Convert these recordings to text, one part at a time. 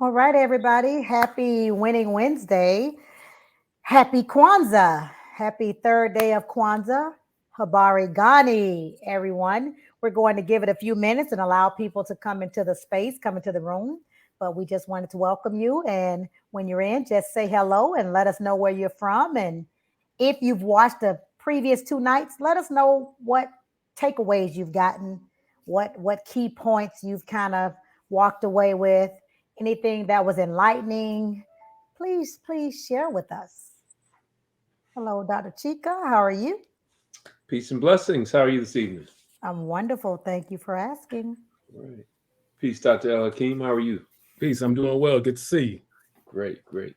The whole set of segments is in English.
All right, everybody. Happy Winning Wednesday. Happy Kwanzaa. Happy third day of Kwanzaa. Habari Gani, everyone. We're going to give it a few minutes and allow people to come into the space, come into the room. But we just wanted to welcome you. And when you're in, just say hello and let us know where you're from. And if you've watched the previous two nights, let us know what takeaways you've gotten, what key points you've kind of walked away with, anything that was enlightening. Please share with us. Hello, Dr. Chica. How are you? Peace and blessings. How are you this evening? I'm wonderful. Thank you for asking. All right. Peace, Dr. El-Hakim. How are you? Peace. I'm doing well. Good to see you. Great, great.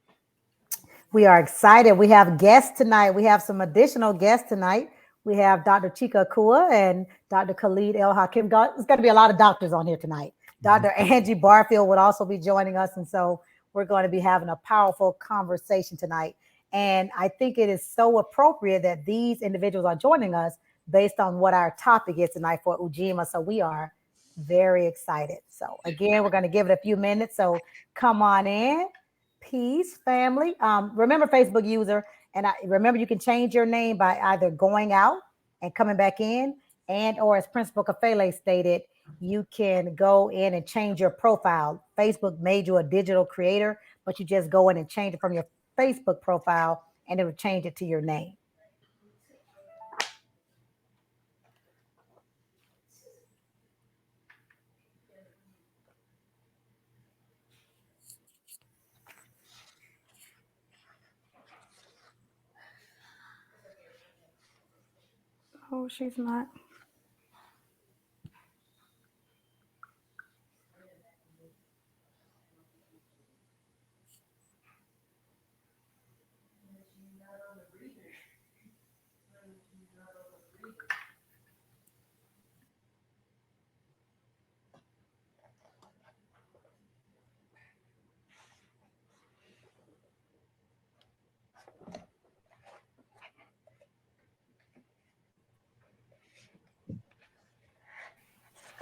We are excited. We have guests tonight. We have some additional guests tonight. We have Dr. Chike Akua and Dr. Khalid El-Hakim. There's going to be a lot of doctors on here tonight. Dr. Angie Barfield would also be joining us. And so we're going to be having a powerful conversation tonight. And I think it is so appropriate that these individuals are joining us based on what our topic is tonight for Ujima. So we are very excited. So again, we're going to give it a few minutes. So come on in. Peace, family. Remember, Facebook user, and remember you can change your name by either going out and coming back in, and or as Principal Kafele stated, you can go in and change your profile. Facebook made you a digital creator, but you just go in and change it from your Facebook profile, and it will change it to your name. Oh, she's not.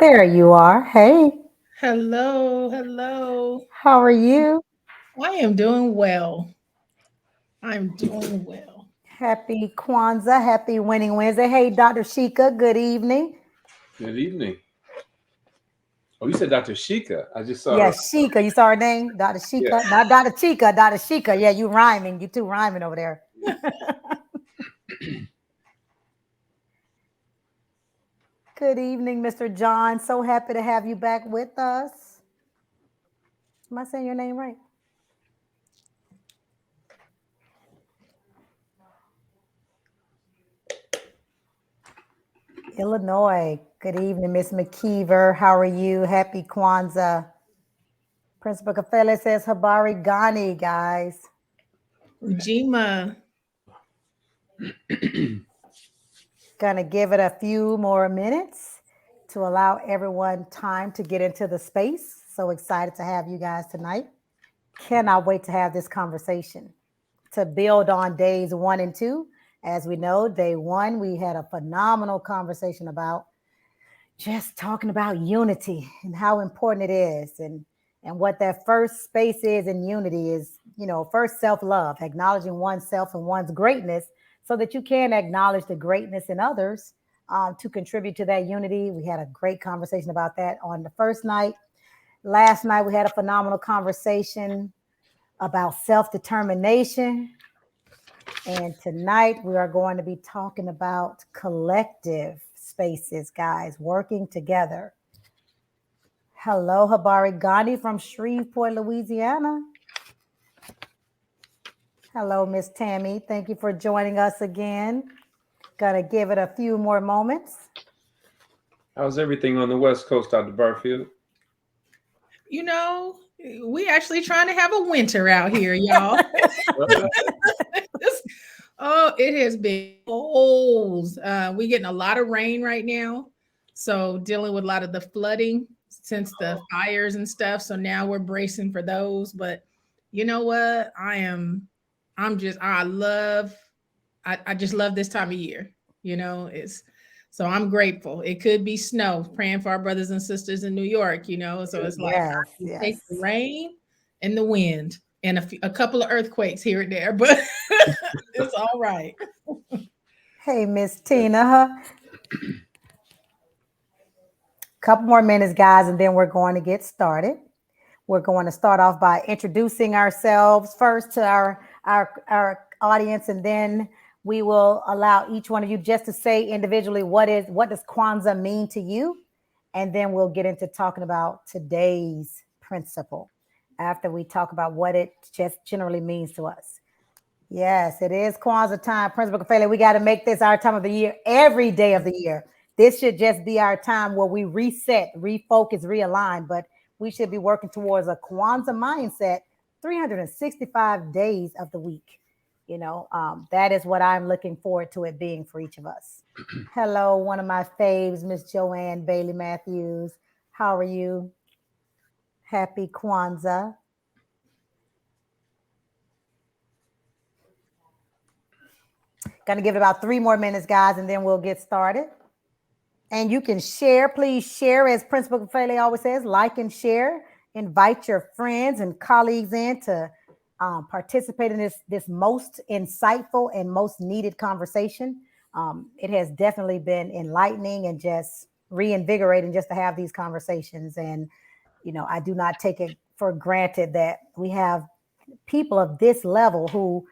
There you are. Hey, Hello, hello. how are you? I am doing well. I'm doing well. Happy Kwanzaa. Happy Winning Wednesday. Hey, Dr. Shika. Good evening. Good evening. Oh, you said Dr. Shika. I just saw Yeah, her. Shika. You saw her name? Dr. Yeah. Shika. Not Dr. Chica, Dr. Shika. Yeah, you rhyming. You two rhyming over there. Good evening, Mr. John. So happy to have you back with us. Am I saying your name right? Illinois. Good evening, Miss McKeever. How are you? Happy Kwanzaa. Principal Kafele says Habari Ghani, guys. Ujima. Gonna give it a few more minutes to allow everyone time to get into the space. So excited to have you guys tonight. Cannot wait to have this conversation. To build on days 1 and 2. As we know, day 1, we had a phenomenal conversation about just talking about unity and how important it is, and what that first space is in unity is, first self-love, acknowledging oneself and one's greatness so that you can acknowledge the greatness in others, to contribute to that unity. We had a great conversation about that on the first night. Last night, we had a phenomenal conversation about self-determination. And tonight, we are going to be talking about collective spaces, guys, working together. Hello, Habari Gandhi from Shreveport, Louisiana. Hello, Miss Tammy. Thank you for joining us again. Gonna give it a few more moments. How's everything on the West Coast, Dr. Barfield? You know, we actually trying to have a winter out here, y'all. Oh, it has been cold. We're getting a lot of rain right now. So dealing with a lot of the flooding since the fires and stuff. So now we're bracing for those. But you know what? I just love this time of year. So I'm grateful. It could be snow, praying for our brothers and sisters in New York, so it's like Yes, I can take the yes. rain and the wind and a couple of earthquakes here and there, but it's all right. Hey, Miss Tina. Couple more minutes, guys, and then we're going to get started. We're going to start off by introducing ourselves first to our audience, and then we will allow each one of you just to say individually what does Kwanzaa mean to you, and then we'll get into talking about today's principle after we talk about what it just generally means to us. Yes, it is Kwanzaa time. Principal Kafele, we got to make this our time of the year every day of the year. This should just be our time where we reset, refocus, realign, but we should be working towards a Kwanzaa mindset 365 days of the week. That is what I'm looking forward to it being for each of us. Hello, one of my faves, Miss Joanne Bailey Matthews. How are you? Happy Kwanzaa. Gonna give it about 3 more minutes, guys, and then we'll get started. And you can share, please share, as Principal Kafele always says, like and share. Invite your friends and colleagues in to participate in this most insightful and most needed conversation. It has definitely been enlightening and just reinvigorating just to have these conversations. And, I do not take it for granted that we have people of this level who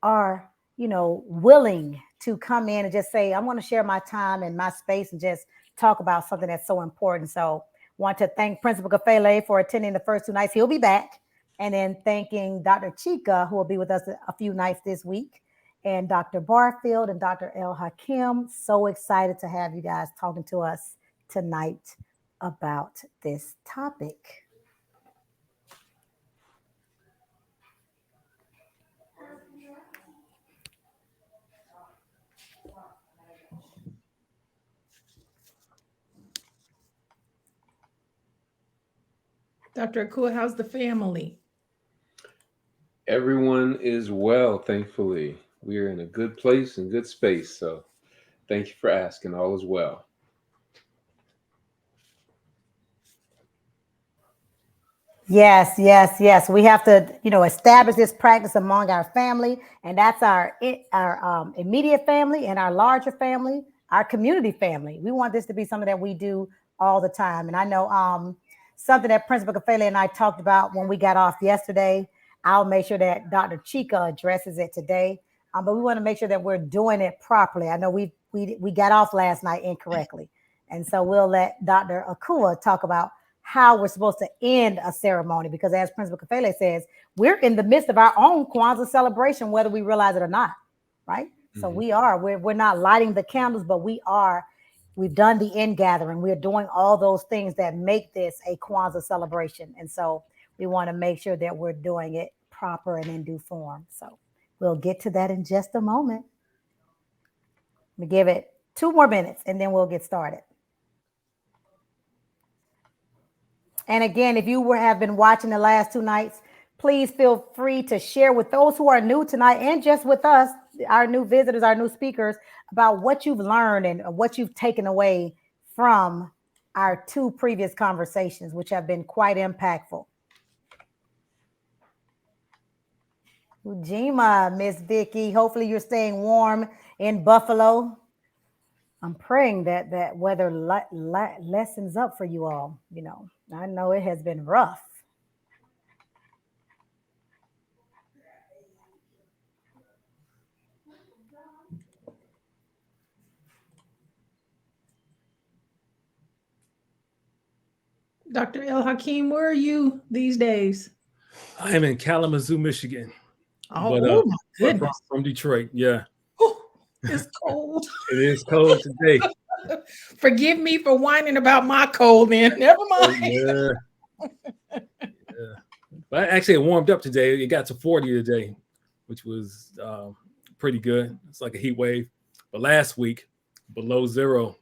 are willing to come in and just say, I want to share my time and my space and just talk about something that's so important. So want to thank Principal Kafele for attending the first 2 nights. He'll be back. And then thanking Dr. Chike, who will be with us a few nights this week, and Dr. Barfield and Dr. El-Hakim. So excited to have you guys talking to us tonight about this topic. Dr. Akua, how's the family? Everyone is well, thankfully. We are in a good place and good space. So thank you for asking. All is well. Yes. We have to, establish this practice among our family, and that's our immediate family and our larger family, our community family. We want this to be something that we do all the time. And I know something that Principal Kafele and I talked about when we got off yesterday. I'll make sure that Dr. Chike addresses it today, but we want to make sure that we're doing it properly. I know we got off last night incorrectly, and so we'll let Dr. Akua talk about how we're supposed to end a ceremony, because as Principal Kafele says, we're in the midst of our own Kwanzaa celebration, whether we realize it or not, right? Mm-hmm. So we're not lighting the candles, but we've done the end gathering. We're doing all those things that make this a Kwanzaa celebration. And so we want to make sure that we're doing it proper and in due form. So we'll get to that in just a moment. We give it 2 more minutes and then we'll get started. And again, if you have been watching the last 2 nights, please feel free to share with those who are new tonight and just with us, our new visitors, our new speakers, about what you've learned and what you've taken away from our 2 previous conversations, which have been quite impactful. Ujima, Miss Vicky, hopefully you're staying warm in Buffalo. I'm praying that weather lessens up for you all. I know it has been rough. Dr. El-Hakim, where are you these days? I am in Kalamazoo, Michigan. Oh, but, my goodness. From Detroit, yeah. It's cold. It is cold today. Forgive me for whining about my cold, man. Never mind. Yeah. But actually, it warmed up today. It got to 40 today, which was pretty good. It's like a heat wave. But last week, below 0.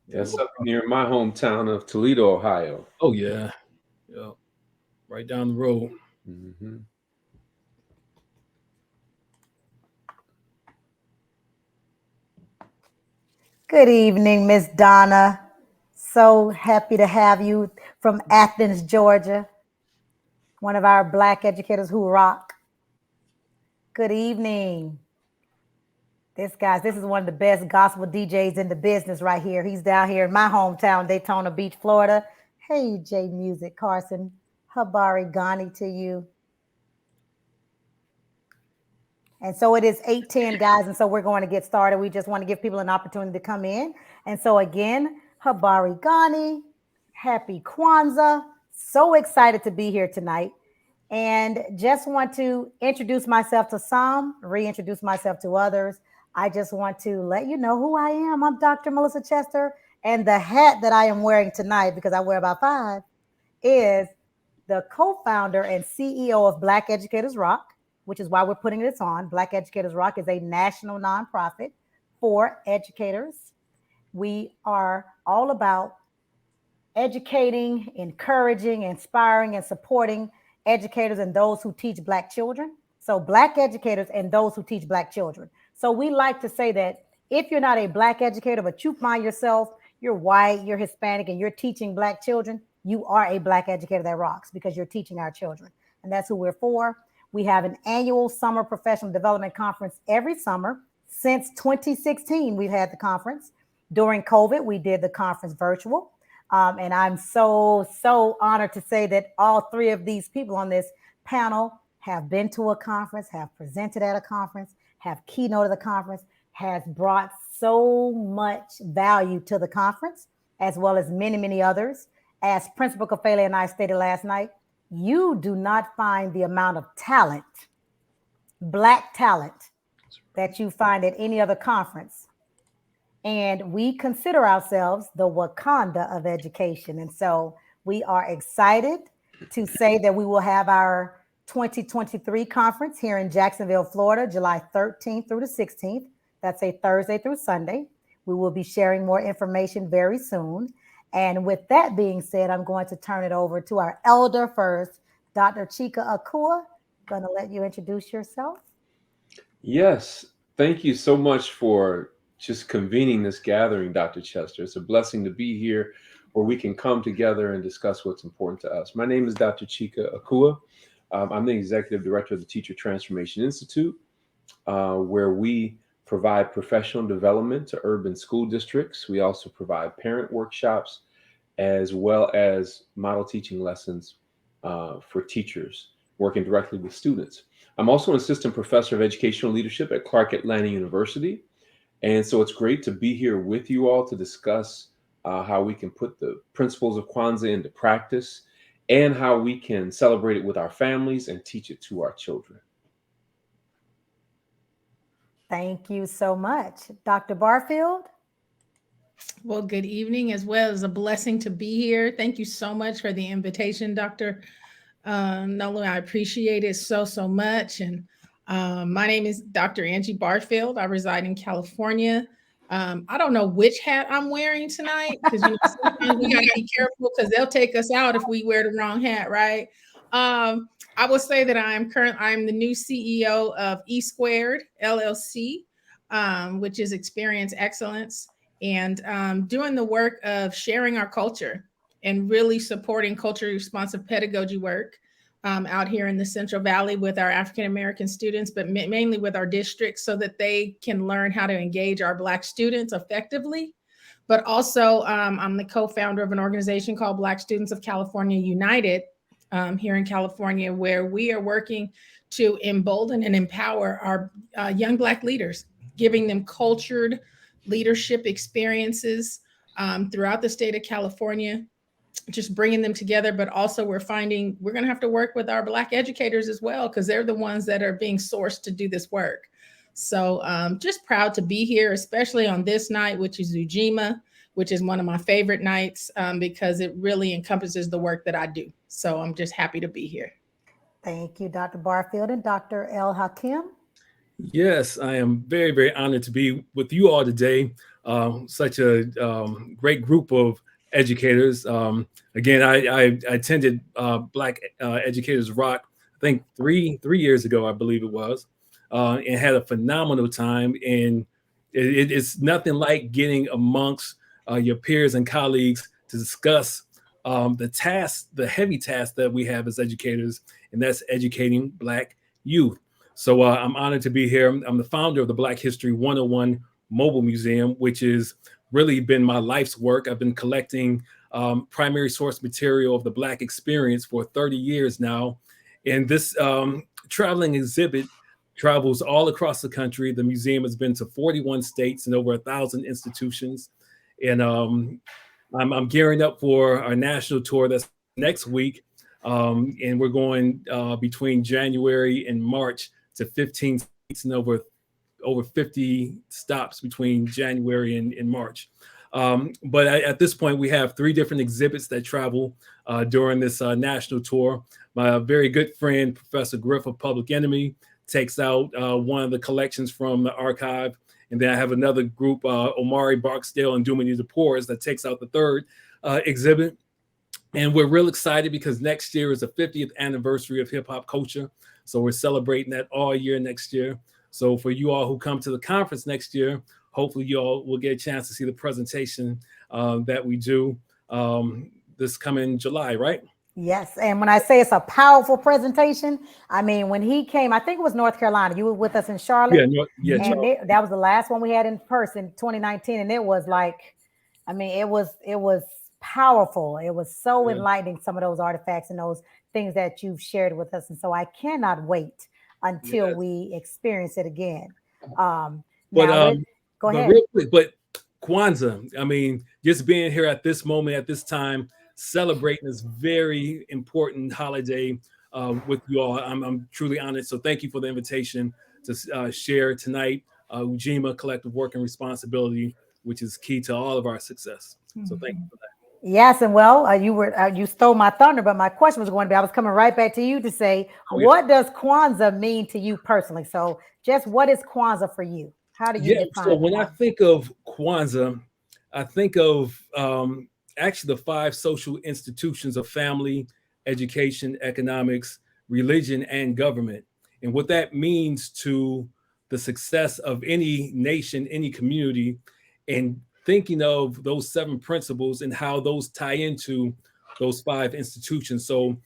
That's up near my hometown of Toledo, Ohio. Oh, yeah. Right down the road. Mm-hmm. Good evening, Miss Donna So happy to have you from Athens, Georgia, one of our Black educators who rock. Good evening. This is one of the best gospel DJs in the business right here. He's down here in my hometown, Daytona Beach, Florida. Hey, J Music, Carson. Habari Ghani to you. And so it is 8:10, guys, and so we're going to get started. We just want to give people an opportunity to come in. And so again, Habari Ghani, happy Kwanzaa. So excited to be here tonight. And just want to introduce myself to some, reintroduce myself to others. I just want to let you know who I am. I'm Dr. Melissa Chester, and the hat that I am wearing tonight, because I wear about 5, is the co-founder and CEO of Black Educators Rock, which is why we're putting this on. Black Educators Rock is a national nonprofit for educators. We are all about educating, encouraging, inspiring, and supporting educators and those who teach Black children. So Black educators and those who teach Black children. So we like to say that if you're not a Black educator, but you find yourself, you're white, you're Hispanic, and you're teaching Black children, you are a Black educator that rocks because you're teaching our children. And that's who we're for. We have an annual summer professional development conference every summer. Since 2016, we've had the conference. During COVID, we did the conference virtual. And I'm so honored to say that all 3 of these people on this panel have been to a conference, have presented at a conference, have keynoted the conference, has brought so much value to the conference, as well as many, many others. As Principal Kafele and I stated last night, you do not find the amount of talent, Black talent, that you find at any other conference. And we consider ourselves the Wakanda of education. And so we are excited to say that we will have our 2023 conference here in Jacksonville, Florida, July 13th through the 16th. That's a Thursday through Sunday. We will be sharing more information very soon. And with that being said, I'm going to turn it over to our elder first, Dr. Chike Akua. Going to let you introduce yourself. Yes, thank you so much for just convening this gathering, Dr. Chester. It's a blessing to be here where we can come together and discuss what's important to us. My name is Dr. Chike Akua. I'm the Executive Director of the Teacher Transformation Institute, where we provide professional development to urban school districts. We also provide parent workshops, as well as model teaching lessons for teachers working directly with students. I'm also an assistant professor of educational leadership at Clark Atlanta University. And so it's great to be here with you all to discuss how we can put the principles of Kwanzaa into practice and how we can celebrate it with our families and teach it to our children. Thank you so much. Dr. Barfield? Well, good evening, as well as a blessing to be here. Thank you so much for the invitation, Dr. Nolu. I appreciate it so much. And my name is Dr. Angie Barfield. I reside in California. I don't know which hat I'm wearing tonight because sometimes we gotta be careful because they'll take us out if we wear the wrong hat, right? I will say that I'm the new CEO of E Squared LLC, which is Experience Excellence, and doing the work of sharing our culture and really supporting culturally responsive pedagogy work out here in the Central Valley with our African-American students, but mainly with our districts so that they can learn how to engage our Black students effectively. But also I'm the co-founder of an organization called Black Students of California United here in California, where we are working to embolden and empower our young Black leaders, giving them cultured leadership experiences throughout the state of California, just bringing them together. But also we're finding we're going to have to work with our Black educators as well, because they're the ones that are being sourced to do this work. So just proud to be here, especially on this night, which is Ujima, which is one of my favorite nights because it really encompasses the work that I do. So I'm just happy to be here. Thank you, Dr. Barfield. And Dr. El-Hakim? Yes, I am very honored to be with you all today. Such a great group of educators. Again, I attended Black Educators Rock, I think three years ago, I believe it was, and had a phenomenal time. And it's nothing like getting amongst your peers and colleagues to discuss the heavy task that we have as educators, and that's educating Black youth. So I'm honored to be here. I'm the founder of the Black History 101 Mobile Museum, which has really been my life's work. I've been collecting primary source material of the Black experience for 30 years now. And this traveling exhibit travels all across the country. The museum has been to 41 states and over 1,000 institutions. And I'm gearing up for our national tour that's next week. And we're going between January and March to 15 states and over 50 stops between January and March. But at this point, we have 3 different exhibits that travel during this national tour. My very good friend, Professor Griff of Public Enemy, takes out one of the collections from the archive. And then I have another group, Omari Barksdale and Dumini the Poors, that takes out the 3rd exhibit. And we're real excited because next year is the 50th anniversary of hip hop culture. So we're celebrating that all year next year. So for you all who come to the conference next year, hopefully you all will get a chance to see the presentation that we do this coming July, right? Yes. And when I say it's a powerful presentation, I mean, when he came, I think it was North Carolina. You were with us in Charlotte. Yeah. And that was the last one we had in person, 2019. And it was like, I mean, it was powerful. It was so enlightening, some of those artifacts and those things that you've shared with us. And so I cannot wait until we experience it again. Go ahead. Real quick, but Kwanzaa, I mean, just being here at this moment, at this time, celebrating this very important holiday with you all. I'm truly honored. So thank you for the invitation to share tonight. Ujima, collective work and responsibility, which is key to all of our success. So thank you for that. Yes, and well, you stole my thunder, but my question was going to be, I was coming right back to you to say, what does Kwanzaa mean to you personally? So just what is Kwanzaa for you? How do you define so when Kwanzaa? I think of Kwanzaa, I think of actually the 5 social institutions of family, education, economics, religion, and government. And what that means to the success of any nation, any community, and thinking of those 7 principles and how those tie into those 5 institutions. So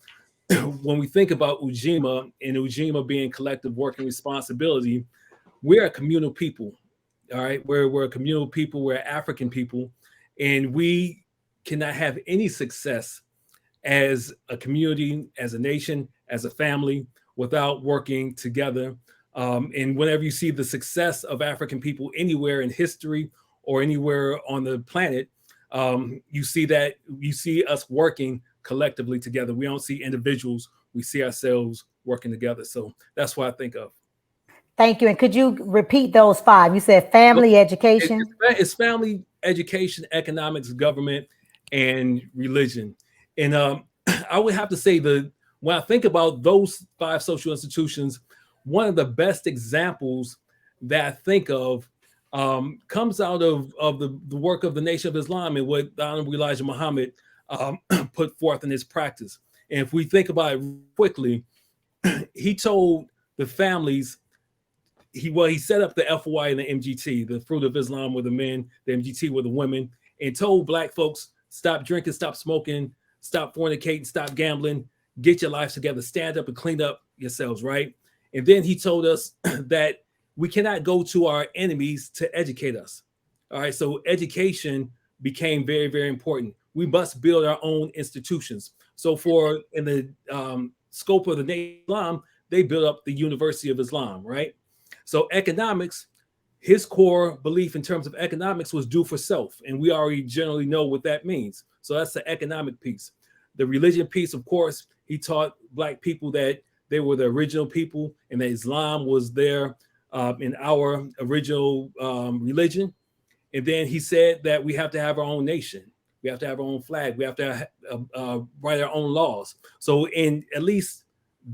when we think about Ujima and Ujima being collective working responsibility, we're a communal people. All right. We're a communal people. We're African people. And we cannot have any success as a community, as a nation, as a family without working together. And whenever you see the success of African people anywhere in history or anywhere on the planet, you see us working collectively together. We don't see individuals, we see ourselves working together. So that's what I think of. Thank you. And could you repeat those 5? You said family, education. It's family, education, economics, government, and religion. And I would have to say when I think about those 5 social institutions, one of the best examples that I think of comes out of the work of the Nation of Islam and what the Honorable Elijah Muhammad put forth in his practice. And if we think about it quickly, he told the families, he set up the FOI and the MGT, the Fruit of Islam were the men, the MGT were the women, and told Black folks, stop drinking, stop smoking, stop fornicating, stop gambling, get your lives together, stand up and clean up yourselves, right? And then he told us that we cannot go to our enemies to educate us. All right, so education became very, very important. We must build our own institutions. So in the scope of the Nation of Islam, they built up the University of Islam, right? So economics, his core belief in terms of economics was do for self. And we already generally know what that means. So that's the economic piece. The religion piece, of course, he taught Black people that they were the original people and that Islam was there in our original religion. And then he said that we have to have our own nation. We have to have our own flag. We have to write our own laws. So in at least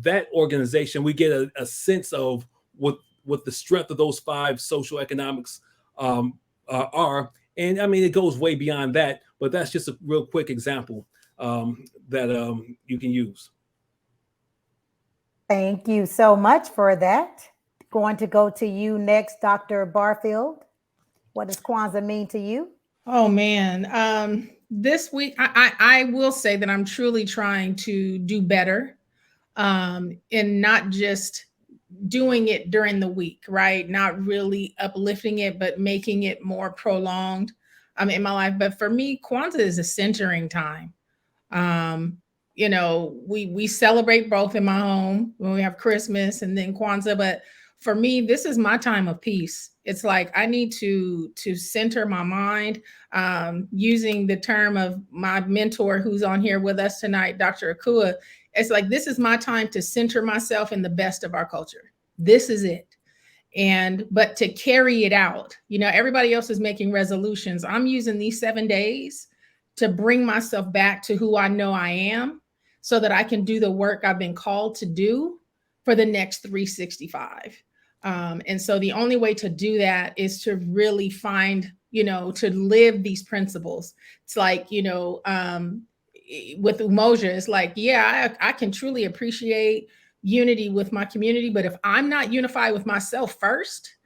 that organization, we get a sense of what the strength of those 5 social economics are. And I mean, it goes way beyond that, but that's just a real quick example that you can use. Thank you so much for that. Going to go to you next, Dr. Barfield. What does Kwanzaa mean to you? Oh man, This week, I will say that I'm truly trying to do better, and not just doing it during the week, right? Not really uplifting it, but making it more prolonged in my life. But for me, Kwanzaa is a centering time. Um, we celebrate both in my home when we have Christmas and then Kwanzaa, but for me, this is my time of peace. It's like I need to center my mind, using the term of my mentor who's on here with us tonight, Dr. Akua. It's like this is my time to center myself in the best of our culture. This is it. And but to carry it out, everybody else is making resolutions. I'm using these 7 days to bring myself back to who I know I am so that I can do the work I've been called to do for the next 365. And so the only way to do that is to really find, to live these principles. It's like, with Umoja, it's like, yeah, I can truly appreciate unity with my community, but if I'm not unified with myself first,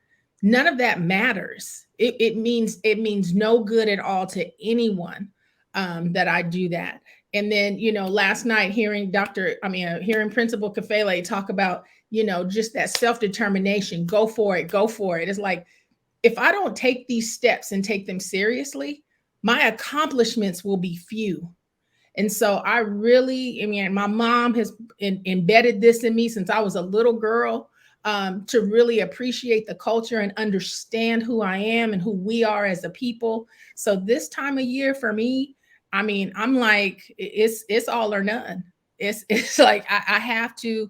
none of that matters. It means no good at all to anyone, that I do that. And then, last night hearing Principal Kafele talk about, just that self-determination, go for it. It's like, if I don't take these steps and take them seriously, my accomplishments will be few. And so my mom has embedded this in me since I was a little girl, to really appreciate the culture and understand who I am and who we are as a people. So this time of year for me, I'm like, it's all or none. It's like, I have to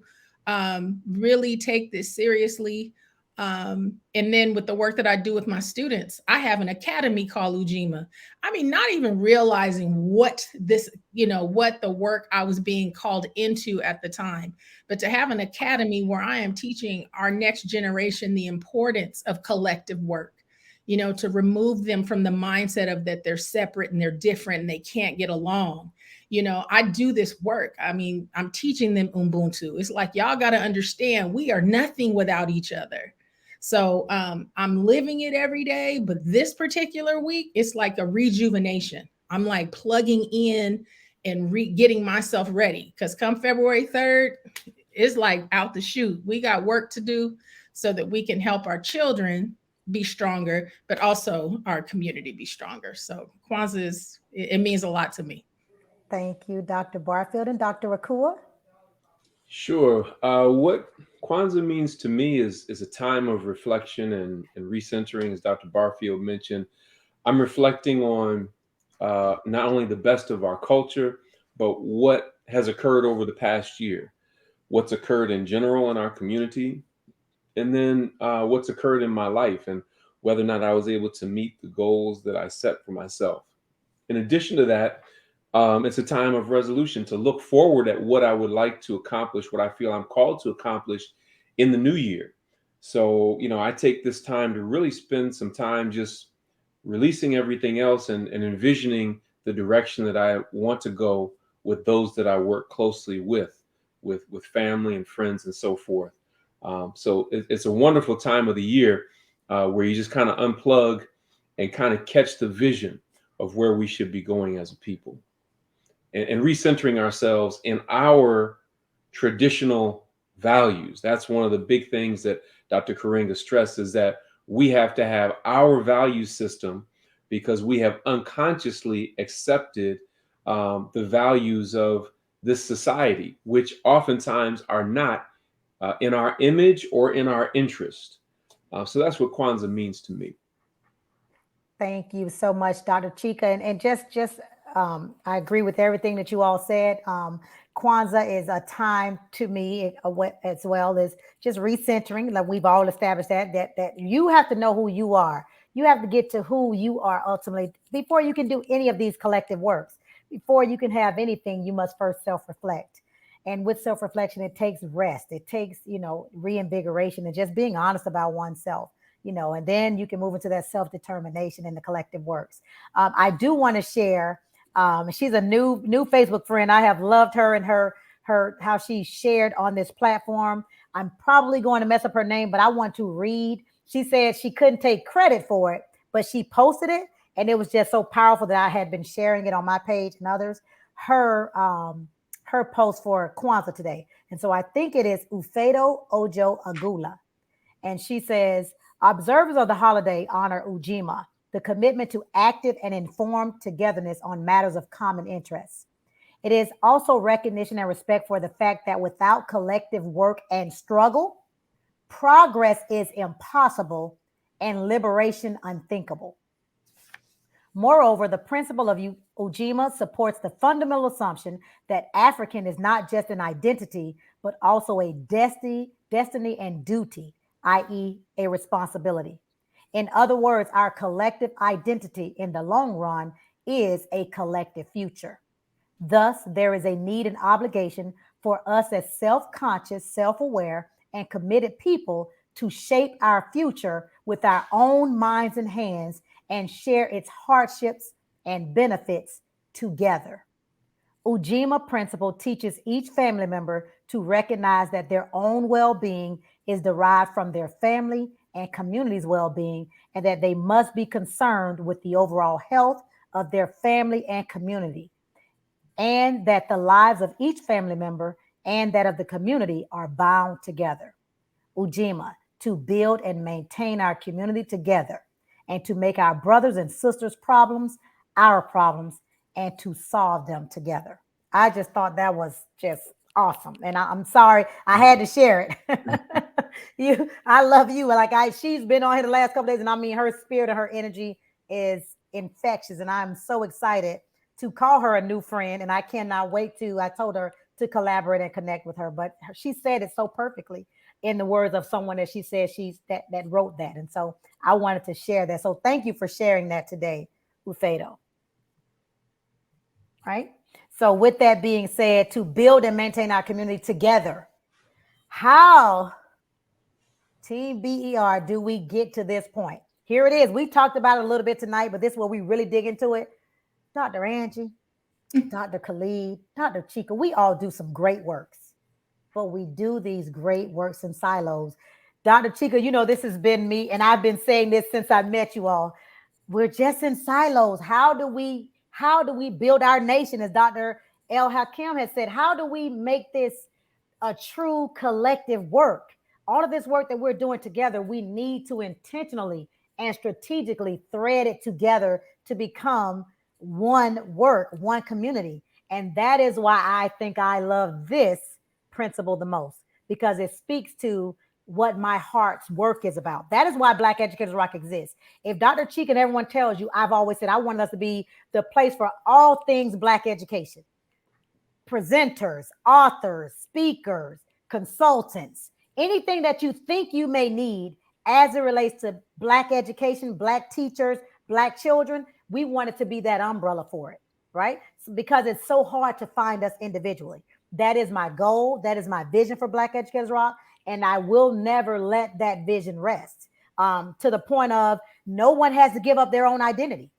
really take this seriously. And then with the work that I do with my students, I have an academy called Ujima. Not even realizing what the work I was being called into at the time, but to have an academy where I am teaching our next generation the importance of collective work, to remove them from the mindset of that they're separate and they're different and they can't get along. I do this work. I'm teaching them Ubuntu. It's like, y'all got to understand, we are nothing without each other. So I'm living it every day, but this particular week, it's like a rejuvenation. I'm like plugging in and getting myself ready, because come February 3rd, it's like out the chute. We got work to do so that we can help our children be stronger, but also our community be stronger. So Kwanzaa it means a lot to me. Thank you, Dr. Barfield. And Dr. Akua? Sure. What Kwanzaa means to me is a time of reflection and recentering, as Dr. Barfield mentioned. I'm reflecting on not only the best of our culture, but what has occurred over the past year, what's occurred in general in our community, and then what's occurred in my life, and whether or not I was able to meet the goals that I set for myself. In addition to that, it's a time of resolution to look forward at what I would like to accomplish, what I feel I'm called to accomplish in the new year. So, I take this time to really spend some time just releasing everything else and envisioning the direction that I want to go with those that I work closely with family and friends and so forth. So it's a wonderful time of the year where you just kind of unplug and kind of catch the vision of where we should be going as a people, and recentering ourselves in our traditional values. That's one of the big things that Dr. Karenga stressed, is that we have to have our value system, because we have unconsciously accepted the values of this society, which oftentimes are not in our image or in our interest. So that's what Kwanzaa means to me. Thank you so much, Dr. Chike. And just I agree with everything that you all said. Kwanzaa is a time to me as well as just recentering. Like we've all established that you have to know who you are. You have to get to who you are ultimately before you can do any of these collective works. Before you can have anything, you must first self-reflect. And with self-reflection, it takes rest. It takes, reinvigoration and just being honest about oneself. And then you can move into that self-determination in the collective works. I do want to share. She's a new Facebook friend. I have loved her and her how she shared on this platform. I'm probably going to mess up her name, but I want to read. She said she couldn't take credit for it, but she posted it, and it was just so powerful that I had been sharing it on my page and others. Her post for Kwanzaa today, and so I think it is Ufedo Ojo Agula, and she says observers of the holiday honor Ujima, the commitment to active and informed togetherness on matters of common interest. It is also recognition and respect for the fact that without collective work and struggle, progress is impossible and liberation unthinkable. Moreover, the principle of Ujima supports the fundamental assumption that African is not just an identity, but also a destiny and duty, i.e., a responsibility. In other words, our collective identity in the long run is a collective future. Thus, there is a need and obligation for us as self-conscious, self-aware, and committed people to shape our future with our own minds and hands and share its hardships and benefits together. Ujima principle teaches each family member to recognize that their own well-being is derived from their family and community's well-being, and that they must be concerned with the overall health of their family and community, and that the lives of each family member and that of the community are bound together. Ujima, to build and maintain our community together, and to make our brothers and sisters' problems our problems, and to solve them together. I just thought that was just awesome, and I'm sorry I had to share it. I love you. She's been on here the last couple days, and I mean, her spirit and her energy is infectious, and I'm so excited to call her a new friend, and I cannot wait to. I told her to collaborate and connect with her, but she said it so perfectly in the words of someone that she said that wrote that, and so I wanted to share that. So thank you for sharing that today, Ufedo. Right. So with that being said, to build and maintain our community together, how, Team BER, do we get to this point? Here it is. We talked about it a little bit tonight, but this is where we really dig into it. Dr. Angie, Dr. Khalid, Dr. Chike, we all do some great works, but we do these great works in silos. Dr. Chike, this has been me, and I've been saying this since I met you all. We're just in silos. How do we build our nation? As Dr. El-Hakim has said, how do we make this a true collective work? All of this work that we're doing together, we need to intentionally and strategically thread it together to become one work, one community. And that is why I think I love this principle the most, because it speaks to what my heart's work is about. That is why Black Educators Rock exists. If Dr. Chike and everyone tells you, I've always said I want us to be the place for all things Black education. Presenters, authors, speakers, consultants, anything that you think you may need as it relates to Black education, Black teachers, Black children, we want it to be that umbrella for it, right? Because it's so hard to find us individually. That is my goal. That is my vision for Black Educators Rock. And I will never let that vision rest, to the point of no one has to give up their own identity.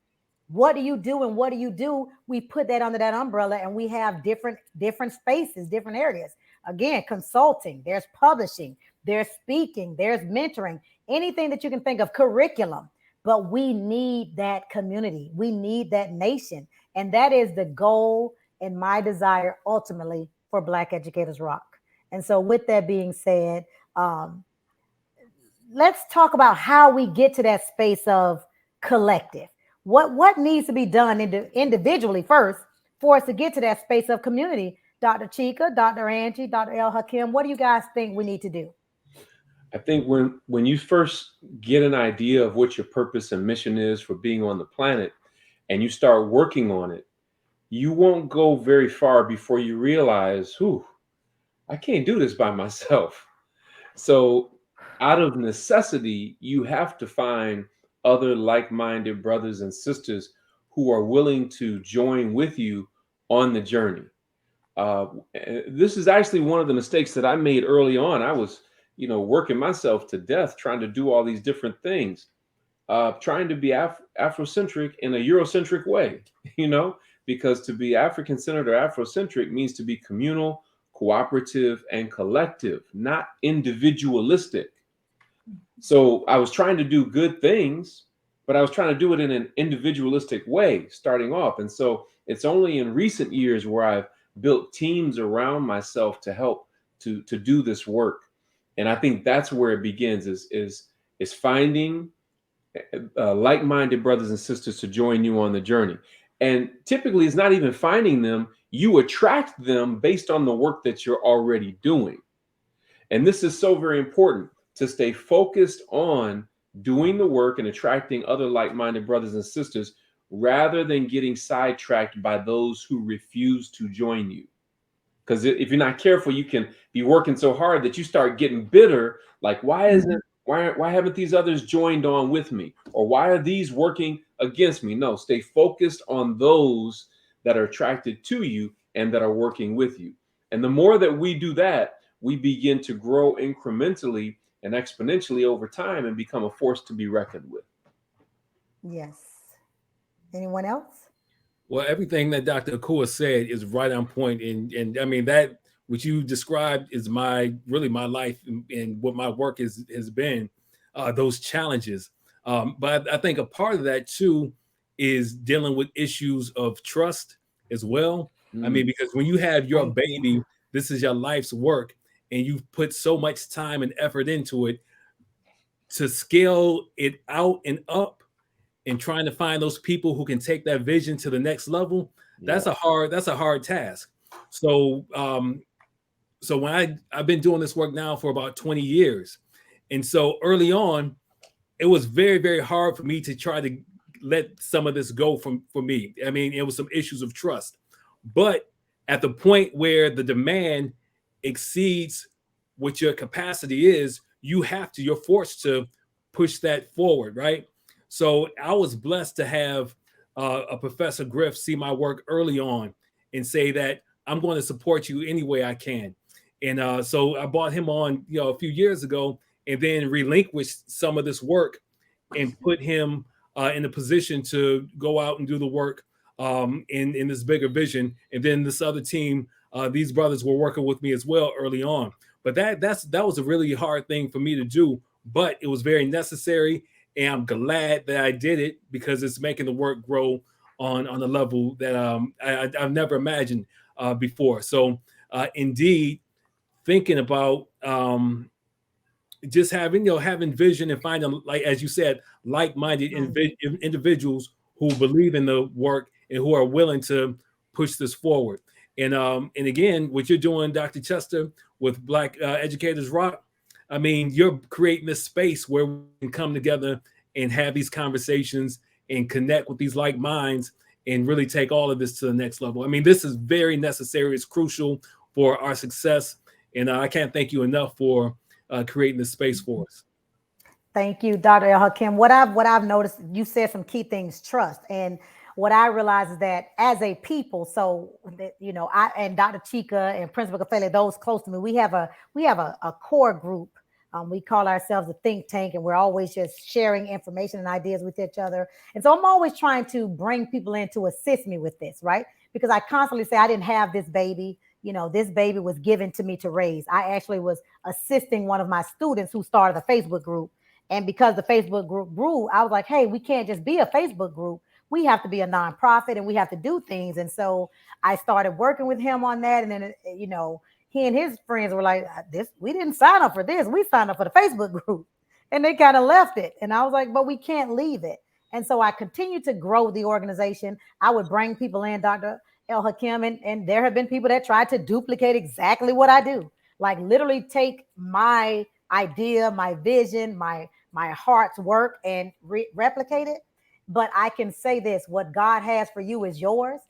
What do you do and what do you do? We put that under that umbrella, and we have different spaces, different areas. Again, consulting, there's publishing, there's speaking, there's mentoring, anything that you can think of, curriculum. But we need that community. We need that nation. And that is the goal and my desire ultimately for Black Educators Rock. And so with that being said, let's talk about how we get to that space of collective. What needs to be done individually first for us to get to that space of community? Dr. Chike, Dr. Angie, Dr. El-Hakim, what do you guys think we need to do? I think when you first get an idea of what your purpose and mission is for being on the planet, and you start working on it, you won't go very far before you realize, I can't do this by myself. So out of necessity, you have to find other like-minded brothers and sisters who are willing to join with you on the journey. This is actually one of the mistakes that I made early on. I was, working myself to death, trying to do all these different things, trying to be Afrocentric in a Eurocentric way, because to be African-centered or Afrocentric means to be communal, cooperative, and collective, not individualistic. So I was trying to do good things, but I was trying to do it in an individualistic way starting off. And so it's only in recent years where I've built teams around myself to help to do this work. And I think that's where it begins is finding like-minded brothers and sisters to join you on the journey. And typically it's not even finding them, you attract them based on the work that you're already doing. And this is so very important, to stay focused on doing the work and attracting other like-minded brothers and sisters rather than getting sidetracked by those who refuse to join you. Because if you're not careful, you can be working so hard that you start getting bitter. Like, why haven't these others joined on with me? Or why are these working against me? No, stay focused on those that are attracted to you and that are working with you. And the more that we do that, we begin to grow incrementally and exponentially over time and become a force to be reckoned with. Yes. Anyone else? Well, everything that Dr. Akua said is right on point. And I mean, that what you described is really my life and what my work has been, those challenges. But I think a part of that too is dealing with issues of trust as well. I mean, because when you have your baby, this is your life's work, and you've put so much time and effort into it, to scale it out and up and trying to find those people who can take that vision to the next level, that's a hard task. So so when I've been doing this work now for about 20 years. And so early on, it was very, very hard for me to try to let some of this go for me. I mean, it was some issues of trust. But at the point where the demand exceeds what your capacity is, you're forced to push that forward, right? So I was blessed to have a Professor Griff see my work early on and say that I'm going to support you any way I can. And so I brought him on, a few years ago, and then relinquished some of this work and put him in a position to go out and do the work in this bigger vision. And then this other team, these brothers were working with me as well early on. But that was a really hard thing for me to do, but it was very necessary. And I'm glad that I did it, because it's making the work grow on a level that I've never imagined before. So indeed, thinking about just having vision and finding, like, as you said, like-minded individuals who believe in the work and who are willing to push this forward. And again, what you're doing, Dr. Chester, with Black Educators Rock, I mean, you're creating this space where we can come together and have these conversations and connect with these like minds and really take all of this to the next level. I mean, this is very necessary. It's crucial for our success. And I can't thank you enough for creating this space for us. Thank you, Dr. El-Hakim. What I've noticed, you said some key things, trust. And what I realize is that as a people, so that, I and Dr. Chika and Principal Kafele, those close to me, we have a core group. We call ourselves a think tank, and we're always just sharing information and ideas with each other. And so I'm always trying to bring people in to assist me with this, right? Because I constantly say, I didn't have this baby. This baby was given to me to raise. I actually was assisting one of my students who started a Facebook group. And because the Facebook group grew, I was like, hey, we can't just be a Facebook group. We have to be a nonprofit and we have to do things. And so I started working with him on that. And then, he and his friends were like, we didn't sign up for this. We signed up for the Facebook group. And they kind of left it. And I was like, but we can't leave it. And so I continued to grow the organization. I would bring people in, Dr. El-Hakim, and there have been people that tried to duplicate exactly what I do. Like literally take my idea, my vision, my heart's work and replicate it. But I can say this, what God has for you is yours.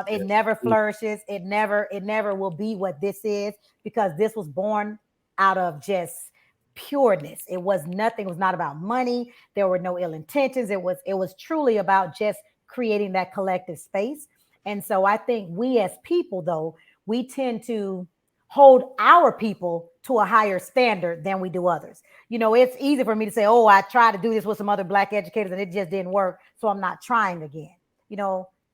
It never flourishes. It never will be what this is, because this was born out of just pureness. It was nothing. It was not about money. There were no ill intentions. It was truly about just creating that collective space. And so I think we as people, though, we tend to hold our people to a higher standard than we do others. It's easy for me to say, oh, I tried to do this with some other Black educators and it just didn't work, so I'm not trying again.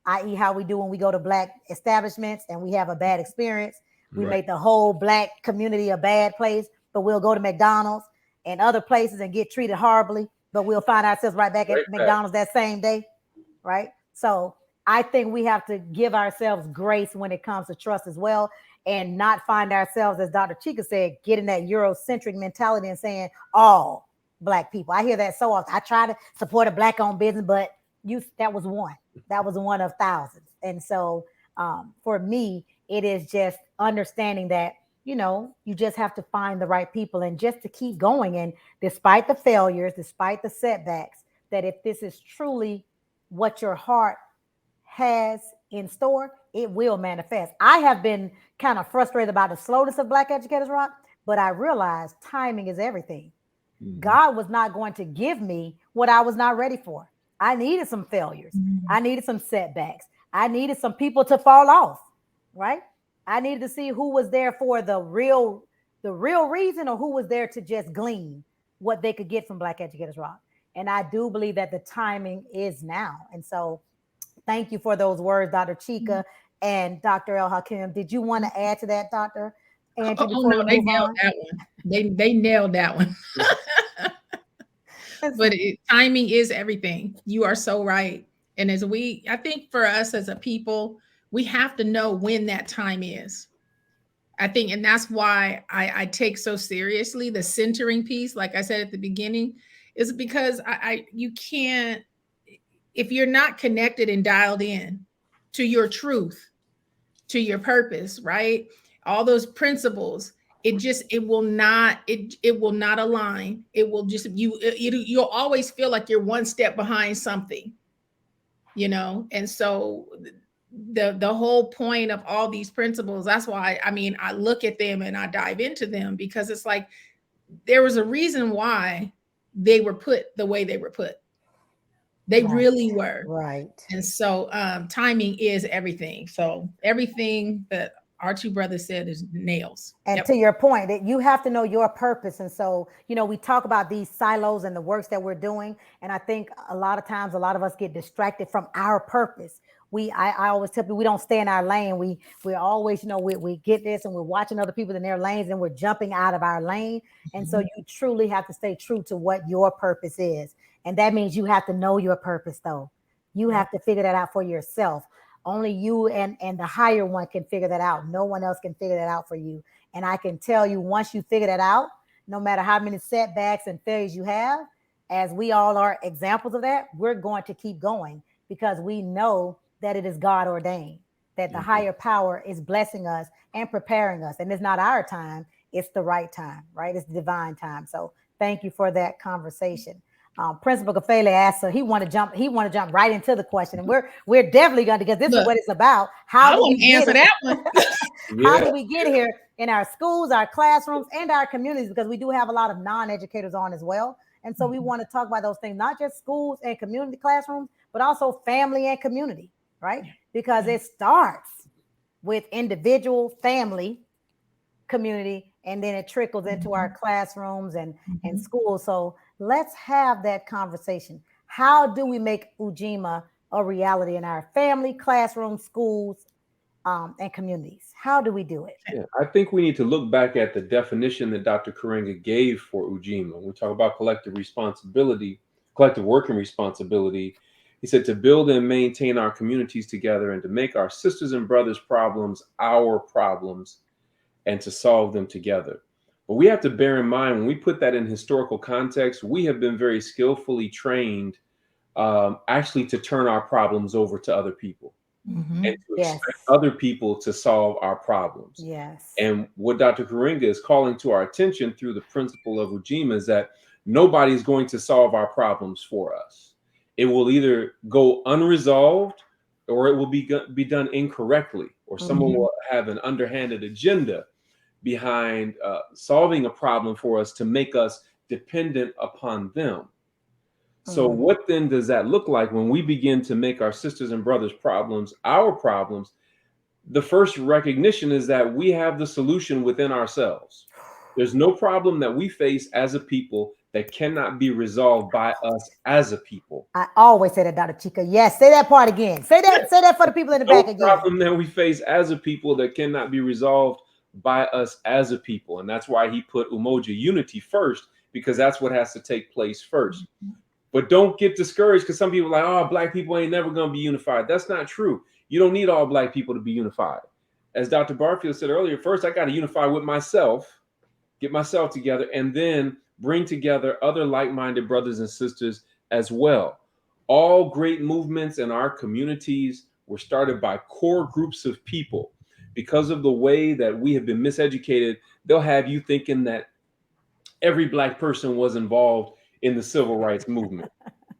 I.e. how we do when we go to Black establishments and we have a bad experience. We make the whole Black community a bad place, but we'll go to McDonald's and other places and get treated horribly. but we'll find ourselves right back at Right back. McDonald's that same day, right? So I think we have to give ourselves grace when it comes to trust as well, and not find ourselves, as Dr. Chike said, getting that Eurocentric mentality and saying all Black people. I hear that so often. I try to support a Black-owned business, but that was one. That was one of thousands. And so for me, it is just understanding that, you know, you just have to find the right people and just to keep going. And despite the failures, despite the setbacks, that if this is truly what your heart has in store, it will manifest. I have been kind of frustrated about the slowness of Black Educators Rock, but I realized timing is everything. Mm-hmm. God was not going to give me what I was not ready for. I needed some failures. Mm-hmm. I needed some setbacks. I needed some people to fall off, right? I needed to see who was there for the real reason, or who was there to just glean what they could get from Black Educators Rock. And I do believe that the timing is now. And so thank you for those words, Dr. Chike and Dr. El-Hakim. Did you want to add to that, Dr. Angie? Oh no, they nailed that one. They nailed that one. But timing is everything. You are so right. And I think for us as a people, we have to know when that time is. I think, and that's why I take so seriously the centering piece. Like I said at the beginning, is because you can't, if you're not connected and dialed in to your truth, to your purpose, right? All those principles, it will not align. It will just, you'll always feel like you're one step behind something, you know? And so the whole point of all these principles, that's why, I look at them and I dive into them, because it's like, there was a reason why they were put the way they were put. They really were. Right. And so timing is everything. So everything that our two brothers said is nails. And to your point, that you have to know your purpose. And so, you know, we talk about these silos and the works that we're doing. And I think a lot of times, a lot of us get distracted from our purpose. I always tell people, we don't stay in our lane. We're always, you know, we get this and we're watching other people in their lanes and we're jumping out of our lane. And so you truly have to stay true to what your purpose is. And that means you have to know your purpose, though. You have to figure that out for yourself. Only you and the higher one can figure that out. No one else can figure that out for you. And I can tell you, once you figure that out, no matter how many setbacks and failures you have, as we all are examples of that, we're going to keep going, because we know that it is God ordained, that the higher power is blessing us and preparing us. And it's not our time, it's the right time, right? It's divine time. So thank you for that conversation. Principal Kafele asked, so he want to jump right into the question, and we're definitely going to, because this is what it's about. How do we answer that one? How do we get here in our schools, our classrooms, and our communities? Because we do have a lot of non-educators on as well, and so we want to talk about those things, not just schools and community classrooms, but also family and community, right? Because it starts with individual, family, community, and then it trickles into our classrooms and schools. So let's have that conversation. How do we make Ujima a reality in our family, classroom, schools, and communities? How do we do it? Yeah, I think we need to look back at the definition that Dr. Karenga gave for Ujima. When we talk about collective responsibility, collective working responsibility, he said to build and maintain our communities together and to make our sisters and brothers' problems our problems and to solve them together. But we have to bear in mind, when we put that in historical context, we have been very skillfully trained actually to turn our problems over to other people and to expect other people to solve our problems. Yes. And what Dr. Karenga is calling to our attention through the principle of Ujima is that nobody's going to solve our problems for us. It will either go unresolved or it will be done incorrectly, or someone will have an underhanded agenda behind solving a problem for us to make us dependent upon them. So what then does that look like when we begin to make our sisters and brothers' problems our problems? The first recognition is that we have the solution within ourselves. There's no problem that we face as a people that cannot be resolved by us as a people. I always say that, Dr. Chike. Yes, say that part again. Say that for the people in the back again. No problem that we face as a people that cannot be resolved by us as a people. And that's why he put Umoja unity first, because that's what has to take place first. But don't get discouraged because some people are like, oh, Black people ain't never going to be unified. That's not true. You don't need all Black people to be unified. As Dr. Barfield said earlier, first I got to unify with myself, get myself together, and then bring together other like-minded brothers and sisters as well. All great movements in our communities were started by core groups of people. Because of the way that we have been miseducated, they'll have you thinking that every Black person was involved in the civil rights movement.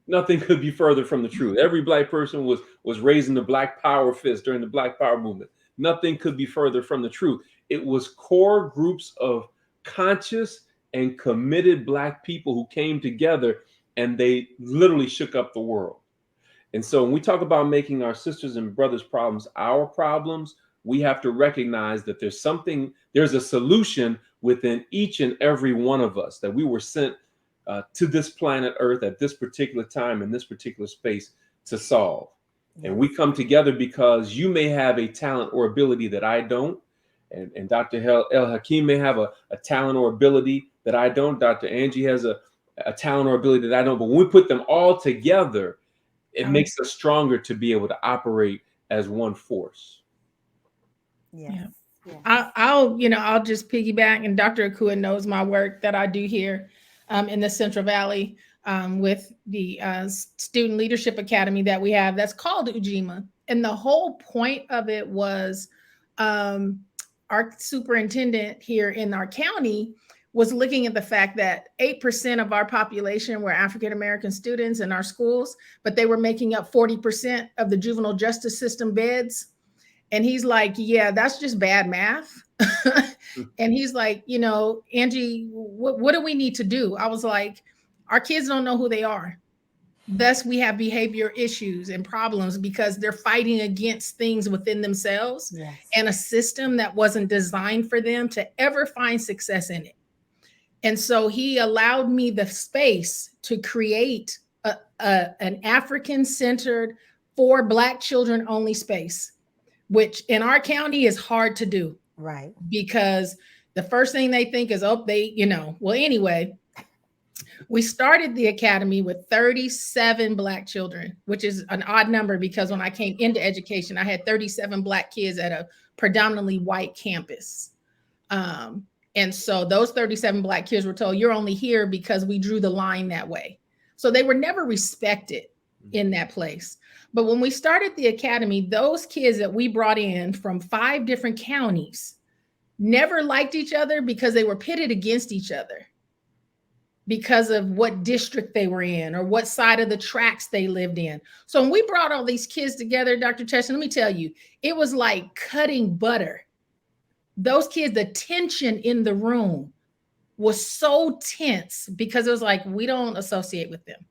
Nothing could be further from the truth. Every Black person was raising the Black Power fist during the Black Power movement. Nothing could be further from the truth. It was core groups of conscious and committed Black people who came together, and they literally shook up the world. And so when we talk about making our sisters and brothers' problems our problems, we have to recognize that there's a solution within each and every one of us, that we were sent to this planet Earth at this particular time in this particular space to solve. And we come together because you may have a talent or ability that I don't. And Dr. El-Hakim may have a talent or ability that I don't. Dr. Angie has a talent or ability that I don't. But when we put them all together, it makes us stronger to be able to operate as one force. Yeah. I'll just piggyback, and Dr. Akua knows my work that I do here in the Central Valley with the Student Leadership Academy that we have that's called Ujima. And the whole point of it was our superintendent here in our county was looking at the fact that 8% of our population were African-American students in our schools, but they were making up 40% of the juvenile justice system beds. And he's like, yeah, that's just bad math. And he's like, Angie, what do we need to do? I was like, our kids don't know who they are. Thus, we have behavior issues and problems because they're fighting against things within themselves and a system that wasn't designed for them to ever find success in it. And so he allowed me the space to create an African-centered for Black children only space, which in our county is hard to do. Right. Because the first thing they think is, anyway, we started the academy with 37 Black children, which is an odd number because when I came into education, I had 37 Black kids at a predominantly white campus. And so those 37 Black kids were told, you're only here because we drew the line that way. So they were never respected in that place. But when we started the academy, those kids that we brought in from 5 different counties never liked each other because they were pitted against each other because of what district they were in or what side of the tracks they lived in. So when we brought all these kids together, Dr. Cheston, let me tell you, it was like cutting butter. Those kids, the tension in the room was so tense because it was like, we don't associate with them.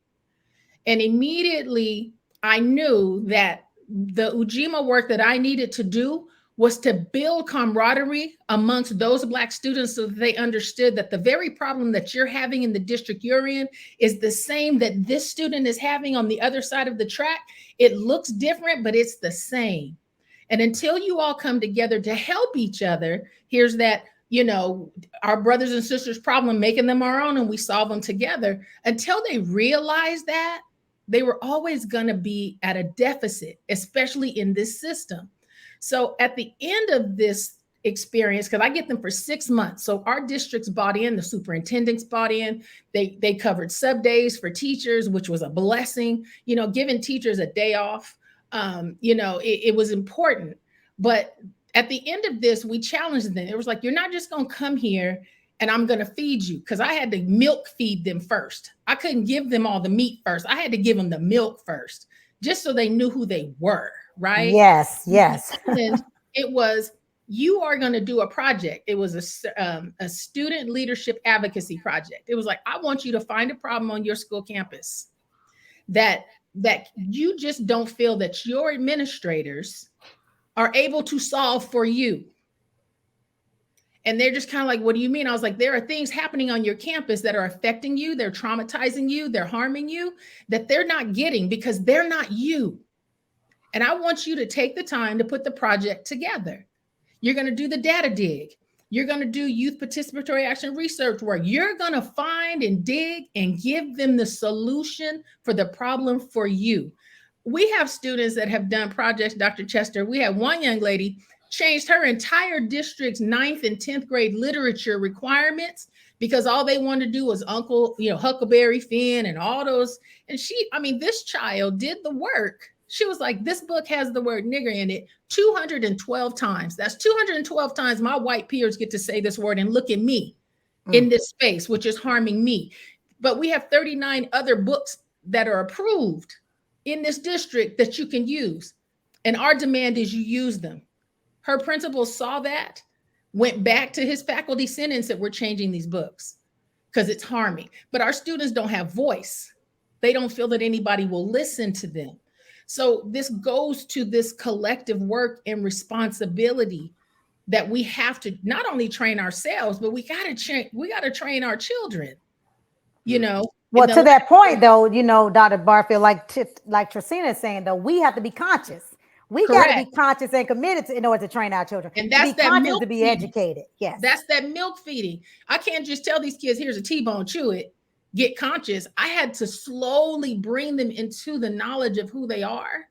And immediately I knew that the Ujima work that I needed to do was to build camaraderie amongst those Black students so that they understood that the very problem that you're having in the district you're in is the same that this student is having on the other side of the track. It looks different, but it's the same. And until you all come together to help each other, here's that, our brothers and sisters problem, making them our own, and we solve them together. Until they realize that, they were always going to be at a deficit, especially in this system. So at the end of this experience, because I get them for 6 months. So our districts bought in, the superintendents bought in, they covered sub days for teachers, which was a blessing, giving teachers a day off. It was important. But at the end of this, we challenged them. It was like, you're not just going to come here and I'm going to feed you, because I had to milk feed them first. I couldn't give them all the meat first. I had to give them the milk first, just so they knew who they were, right? Yes. And it was, you are going to do a project. It was a student leadership advocacy project. It was like, I want you to find a problem on your school campus that you just don't feel that your administrators are able to solve for you. And they're just kind of like, what do you mean? I was like, there are things happening on your campus that are affecting you. They're traumatizing you. They're harming you that they're not getting because they're not you. And I want you to take the time to put the project together. You're going to do the data dig. You're going to do youth participatory action research work. You're going to find and dig and give them the solution for the problem for you. We have students that have done projects, Dr. Chester. We had one young lady changed her entire district's 9th and 10th grade literature requirements because all they wanted to do was Uncle, Huckleberry Finn and all those. And this child did the work. She was like, this book has the word nigger in it 212 times. That's 212 times my white peers get to say this word and look at me in this space, which is harming me. But we have 39 other books that are approved in this district that you can use. And our demand is you use them. Her principal saw that, went back to his faculty senate and said, we're changing these books because it's harming. But our students don't have voice. They don't feel that anybody will listen to them. So this goes to this collective work and responsibility that we have to not only train ourselves, but we got to train our children, Well, to that point, though, Dr. Barfield, like Tracina is saying, though, we have to be conscious. We got to be conscious and committed in order to train our children. And that's that conscious milk to be feeding. Educated. Yes. That's that milk feeding. I can't just tell these kids, here's a T-bone, chew it, get conscious. I had to slowly bring them into the knowledge of who they are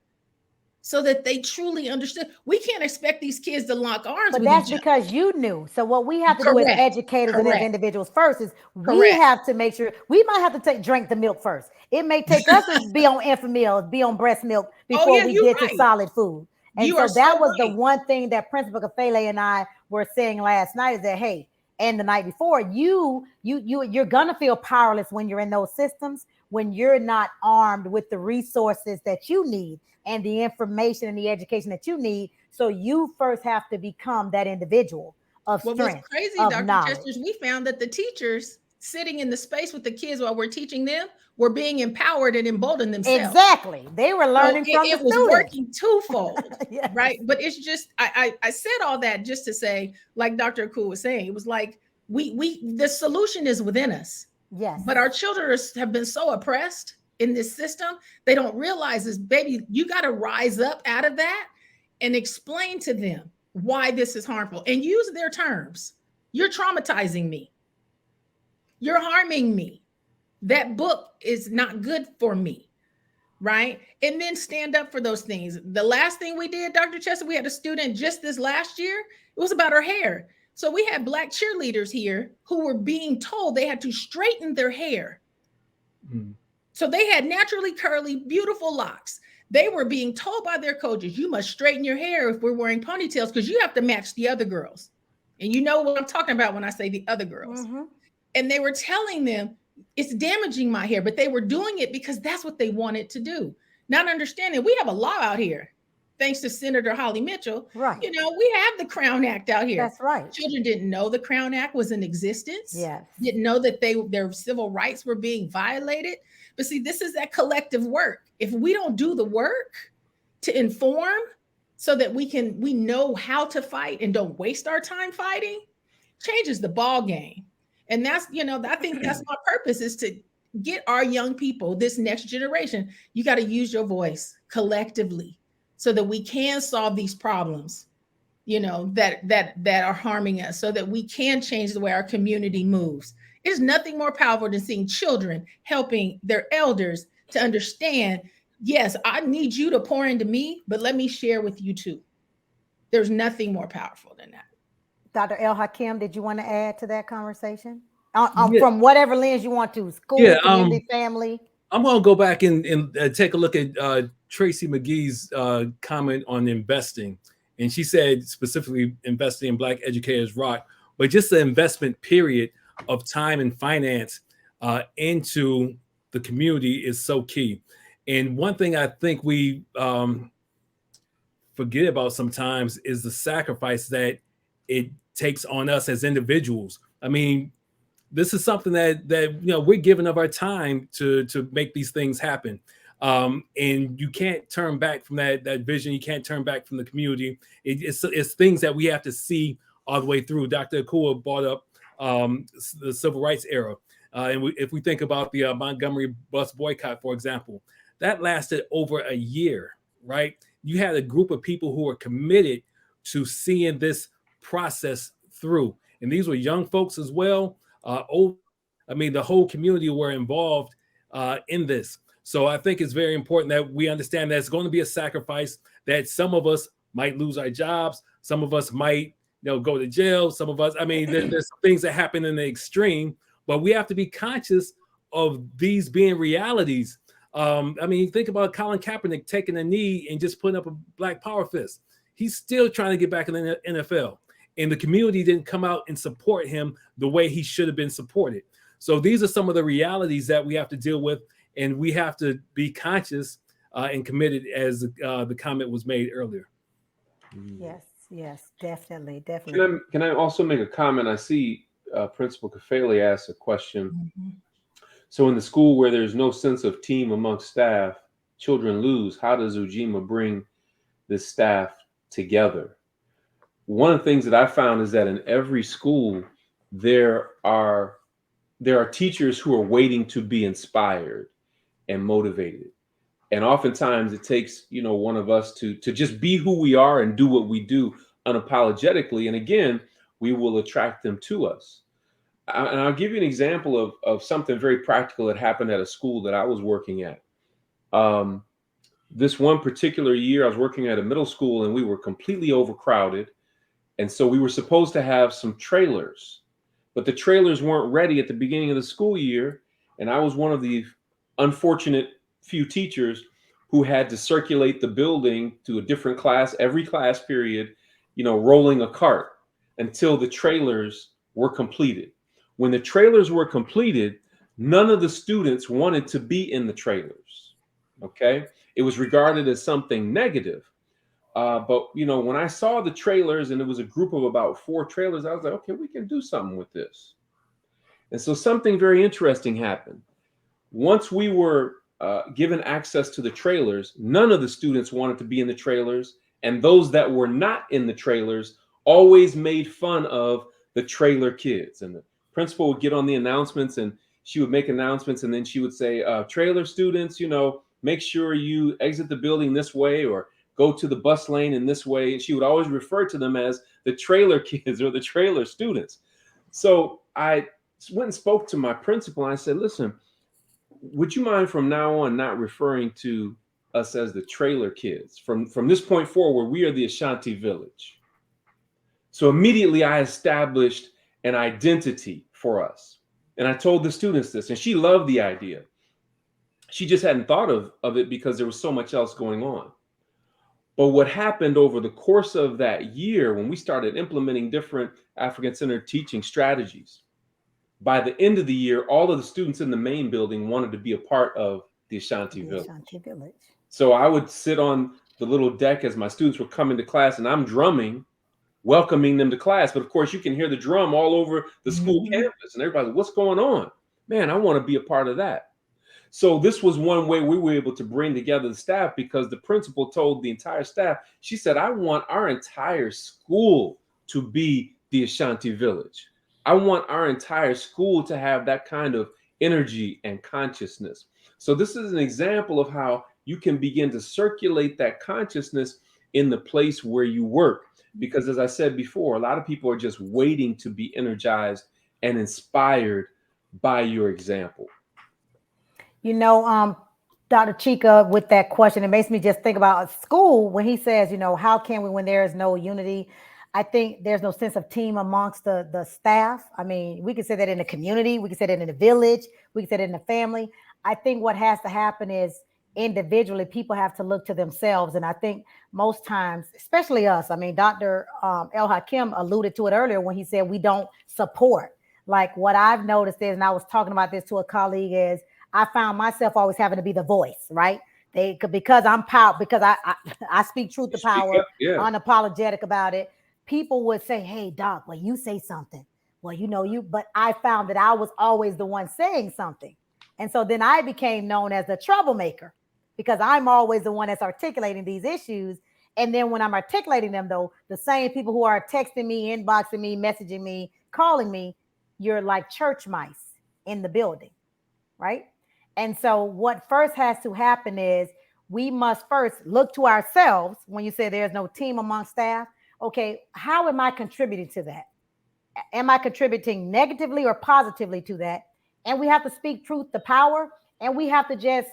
so that they truly understood. We can't expect these kids to lock arms but with that's each other. because you knew. So what we have to do as educators and as individuals first is we have to make sure we might have to drink the milk first. It may take us to be on Enfamil, be on breast milk before we get to solid food. And so that was the one thing that Principal Kafele and I were saying last night is that, hey, and the night before, you're gonna feel powerless when you're in those systems, when you're not armed with the resources that you need and the information and the education that you need. So you first have to become that individual of strength. What's crazy, Dr. Chester, we found that the teachers sitting in the space with the kids while we're teaching them were being empowered and emboldened themselves. Exactly. They were learning from the students. It was working twofold, yes. Right? But it's just, I said all that just to say, like Dr. Akua was saying, it was like, the solution is within us. Yes. But our children have been so oppressed in this system, they don't realize this, baby, you got to rise up out of that and explain to them why this is harmful and use their terms. You're traumatizing me. You're harming me. That book is not good for me, right? And then stand up for those things. The last thing we did, Dr. Chester, we had a student just this last year. It was about her hair. So we had Black cheerleaders here who were being told they had to straighten their hair. So they had naturally curly, beautiful locks. They were being told by their coaches, you must straighten your hair if we're wearing ponytails because you have to match the other girls. And you know what I'm talking about when I say the other girls. And they were telling them, it's damaging my hair, but they were doing it because that's what they wanted to do. Not understanding, we have a law out here, thanks to Senator Holly Mitchell. Right. We have the Crown Act out here. That's right. Children didn't know the Crown Act was in existence. Yes. Didn't know that their civil rights were being violated. But see, this is that collective work. If we don't do the work to inform so that we know how to fight and don't waste our time fighting, changes the ball game. And that's, I think that's my purpose, is to get our young people, this next generation. You got to use your voice collectively so that we can solve these problems, that are harming us, so that we can change the way our community moves. There's nothing more powerful than seeing children helping their elders to understand, yes, I need you to pour into me, but let me share with you too. There's nothing more powerful than that. Dr. El-Hakim, did you want to add to that conversation? From whatever lens you want to, school, community, family. I'm going to go back and take a look at Tracy McGee's comment on investing. And she said specifically investing in Black educators rock, but just the investment period of time and finance into the community is so key. And one thing I think we forget about sometimes is the sacrifice that it takes on us as individuals. I mean, this is something that we're giving of our time to make these things happen. And you can't turn back from that vision. You can't turn back from the community. It's things that we have to see all the way through. Dr. Akua brought up the civil rights era. And if we think about the Montgomery bus boycott, for example, that lasted over a year, right? You had a group of people who were committed to seeing this process through. And these were young folks as well. I mean, the whole community were involved in this. So I think it's very important that we understand that it's going to be a sacrifice, that some of us might lose our jobs. Some of us might, go to jail. Some of us, I mean, there's things that happen in the extreme, but we have to be conscious of these being realities. I mean, think about Colin Kaepernick taking a knee and just putting up a Black Power fist. He's still trying to get back in the NFL. And the community didn't come out and support him the way he should have been supported. So these are some of the realities that we have to deal with, and we have to be conscious and committed, as the comment was made earlier. Yes, definitely. Can I also make a comment? I see Principal Kafele asked a question. Mm-hmm. So in the school where there's no sense of team amongst staff, children lose. How does Ujima bring this staff together? One of the things that I found is that in every school, there are teachers who are waiting to be inspired and motivated. And oftentimes it takes, one of us to just be who we are and do what we do unapologetically. And again, we will attract them to us. And I'll give you an example of something very practical that happened at a school that I was working at. This one particular year, I was working at a middle school and we were completely overcrowded. And so we were supposed to have some trailers, but the trailers weren't ready at the beginning of the school year. And I was one of the unfortunate few teachers who had to circulate the building to a different class, every class period, rolling a cart until the trailers were completed. When the trailers were completed, none of the students wanted to be in the trailers. Okay. It was regarded as something negative. But when I saw the trailers and it was a group of about 4 trailers, I was like, okay, we can do something with this. And so something very interesting happened. Once we were given access to the trailers, none of the students wanted to be in the trailers. And those that were not in the trailers always made fun of the trailer kids. And the principal would get on the announcements and she would make announcements. And then she would say, trailer students, make sure you exit the building this way or go to the bus lane in this way. And she would always refer to them as the trailer kids or the trailer students. So I went and spoke to my principal and I said, listen, would you mind from now on not referring to us as the trailer kids? From this point forward, we are the Ashanti Village. So immediately I established an identity for us. And I told the students this, and she loved the idea. She just hadn't thought of it because there was so much else going on. But what happened over the course of that year, when we started implementing different African-centered teaching strategies, by the end of the year, all of the students in the main building wanted to be a part of the Ashanti Village. So I would sit on the little deck as my students were coming to class and I'm drumming, welcoming them to class. But of course, you can hear the drum all over the school campus and everybody's like, what's going on? Man, I want to be a part of that. So this was one way we were able to bring together the staff because the principal told the entire staff, she said, I want our entire school to be the Ashanti Village. I want our entire school to have that kind of energy and consciousness. So this is an example of how you can begin to circulate that consciousness in the place where you work. Because as I said before, a lot of people are just waiting to be energized and inspired by your example. Dr. Chike, with that question, it makes me just think about school when he says, how can we when there is no unity? I think there's no sense of team amongst the staff. I mean, we can say that in the community, we can say that in the village, we can say that in the family. I think what has to happen is individually, people have to look to themselves. And I think most times, especially us, I mean, Dr. El-Hakim alluded to it earlier when he said we don't support. Like what I've noticed is, and I was talking about this to a colleague, is I found myself always having to be the voice, right? Because I'm power, because I speak truth to power, unapologetic about it. People would say, hey, Doc, well, you say something. Well, but I found that I was always the one saying something. And so then I became known as the troublemaker because I'm always the one that's articulating these issues. And then when I'm articulating them, though, the same people who are texting me, inboxing me, messaging me, calling me, you're like church mice in the building, right? And so what first has to happen is we must first look to ourselves. When you say there's no team among staff, okay, how am I contributing to that? am I contributing negatively or positively to that? And we have to speak truth to power, and we have to just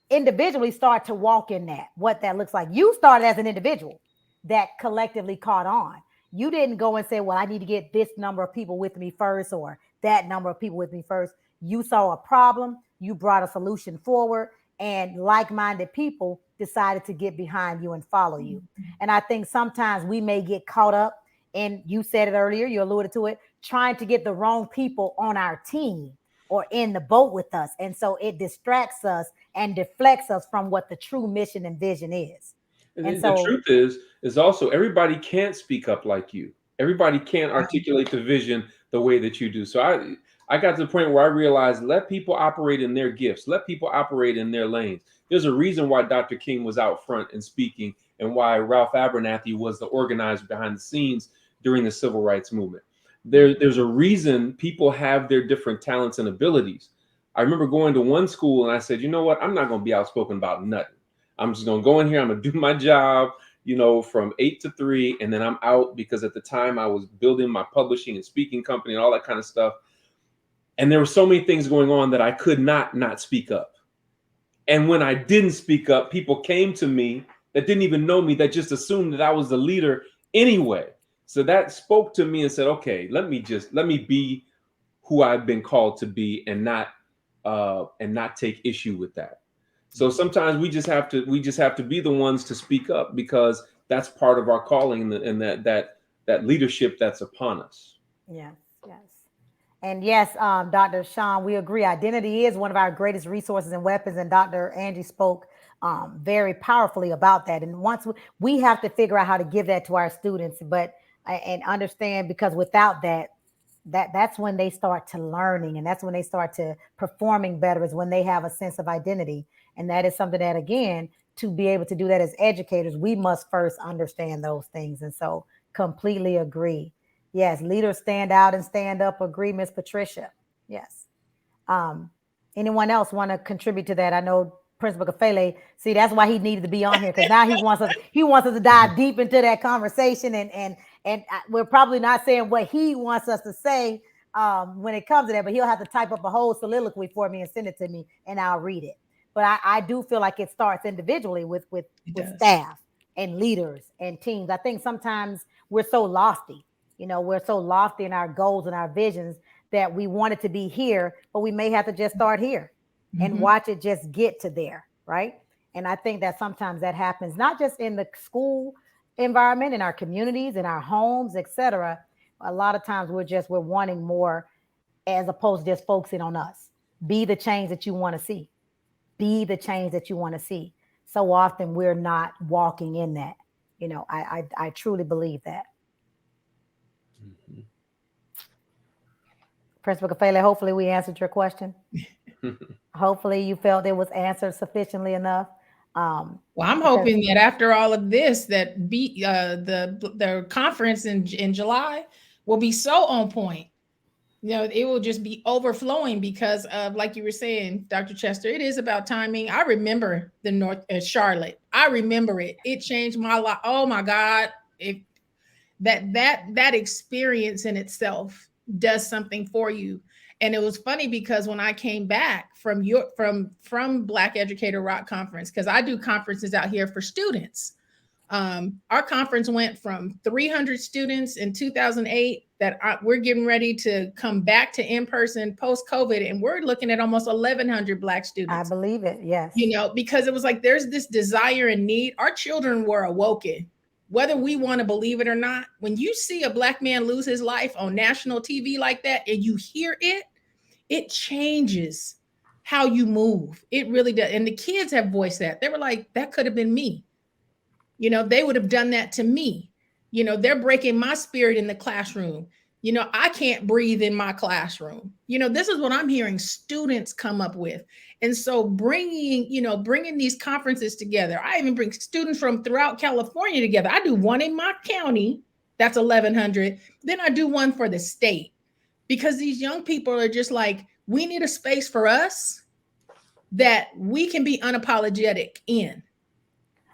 individually start to walk in that, what that looks like. You started as an individual that collectively caught on. You didn't go and say, well, I need to get this number of people with me first or that number of people with me first. You saw a problem, you brought a solution forward, and like-minded people decided to get behind you and follow you. And I think sometimes we may get caught up, and you said it earlier, you alluded to it, trying to get the wrong people on our team or in the boat with us. And so it distracts us and deflects us from what the true mission and vision is. And the truth is also everybody can't speak up like you. Everybody can't articulate the vision the way that you do. So I got to the point where I realized, let people operate in their gifts. Let people operate in their lanes. There's a reason why Dr. King was out front and speaking, and why Ralph Abernathy was the organizer behind the scenes during the civil rights movement. There's a reason people have their different talents and abilities. I remember going to one school and I said, you know what? I'm not going to be outspoken about nothing. I'm just going to go in here. I'm going to do my job, from 8 to 3. And then I'm out, because at the time I was building my publishing and speaking company and all that kind of stuff. And there were so many things going on that I could not speak up. And when I didn't speak up, people came to me that didn't even know me, that just assumed that I was the leader anyway. So that spoke to me and said, okay, let me be who I've been called to be, and not take issue with that. So sometimes we just have to be the ones to speak up, because that's part of our calling, and that leadership that's upon us. Yes. And yes, Dr. Sean, we agree. Identity is one of our greatest resources and weapons. And Dr. Angie spoke very powerfully about that. And once we have to figure out how to give that to our students, and understand, because without that's when they start to learning, and that's when they start to performing better, is when they have a sense of identity. And that is something that, again, to be able to do that as educators, we must first understand those things. And so completely agree. Yes, leaders stand out and stand up. Agree, Miss Patricia. Yes. Anyone else want to contribute to that? I know Principal Kafele, see, that's why he needed to be on here, because now he wants us to dive deep into that conversation, and we're probably not saying what he wants us to say when it comes to that, but he'll have to type up a whole soliloquy for me and send it to me, and I'll read it. But I do feel like it starts individually with staff and leaders and teams. I think sometimes we're so lofty. We're so lofty in our goals and our visions that we want it to be here, but we may have to just start here and watch it just get to there, right? And I think that sometimes that happens, not just in the school environment, in our communities, in our homes, etc. A lot of times we're wanting more, as opposed to just focusing on us. Be the change that you want to see. Be the change that you want to see. So often we're not walking in that. I truly believe that. Principal Kafele, hopefully we answered your question. Hopefully you felt it was answered sufficiently enough. Well, I'm hoping that after all of this, that the conference in July will be so on point. It will just be overflowing, because of, like you were saying, Dr. Chester, it is about timing. I remember the Charlotte. I remember it. It changed my life. Oh my God. That experience in itself does something for you. And it was funny, because when I came back from Black Educator Rock Conference, because I do conferences out here for students. Our conference went from 300 students in 2008 that we're getting ready to come back to in-person post-COVID, and we're looking at almost 1,100 Black students. I believe it, yes. Because it was like there's this desire and need. Our children were awoken, whether we want to believe it or not. When you see a Black man lose his life on national TV like that, and you hear it, it changes how you move. It really does. And the kids have voiced that. They were like, that could have been me. They would have done that to me. They're breaking my spirit in the classroom. I can't breathe in my classroom. This is what I'm hearing students come up with. And so bringing these conferences together. I even bring students from throughout California together. I do one in my county. That's 1,100. Then I do one for the state, because these young people are just like, we need a space for us that we can be unapologetic in.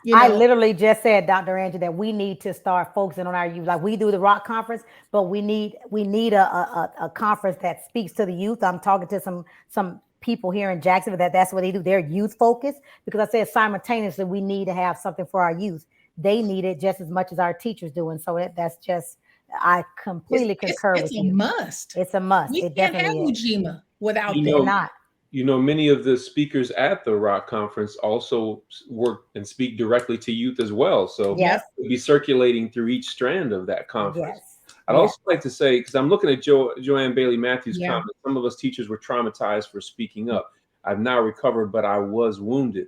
You I know, literally just said, Dr. Angie, that we need to start focusing on our youth. Like we do the Rock Conference, but we need a conference that speaks to the youth. I'm talking to some people here in Jacksonville that's what they do. They're youth focused because I said simultaneously we need to have something for our youth. They need it just as much as our teachers do, and so that's just I completely concur it's with a you. must. It's a must. We It can't have definitely is. Ujima without You that. know, Cannot. many of the speakers at the Rock Conference also work and speak directly to youth as well. So Yep. Yes. we'll be circulating through each strand of that conference. Yes. I'd Yes. also like to say, because I'm looking at Joanne Bailey Matthews' Yeah. comment, some of us teachers were traumatized for speaking up. I've now recovered, but I was wounded.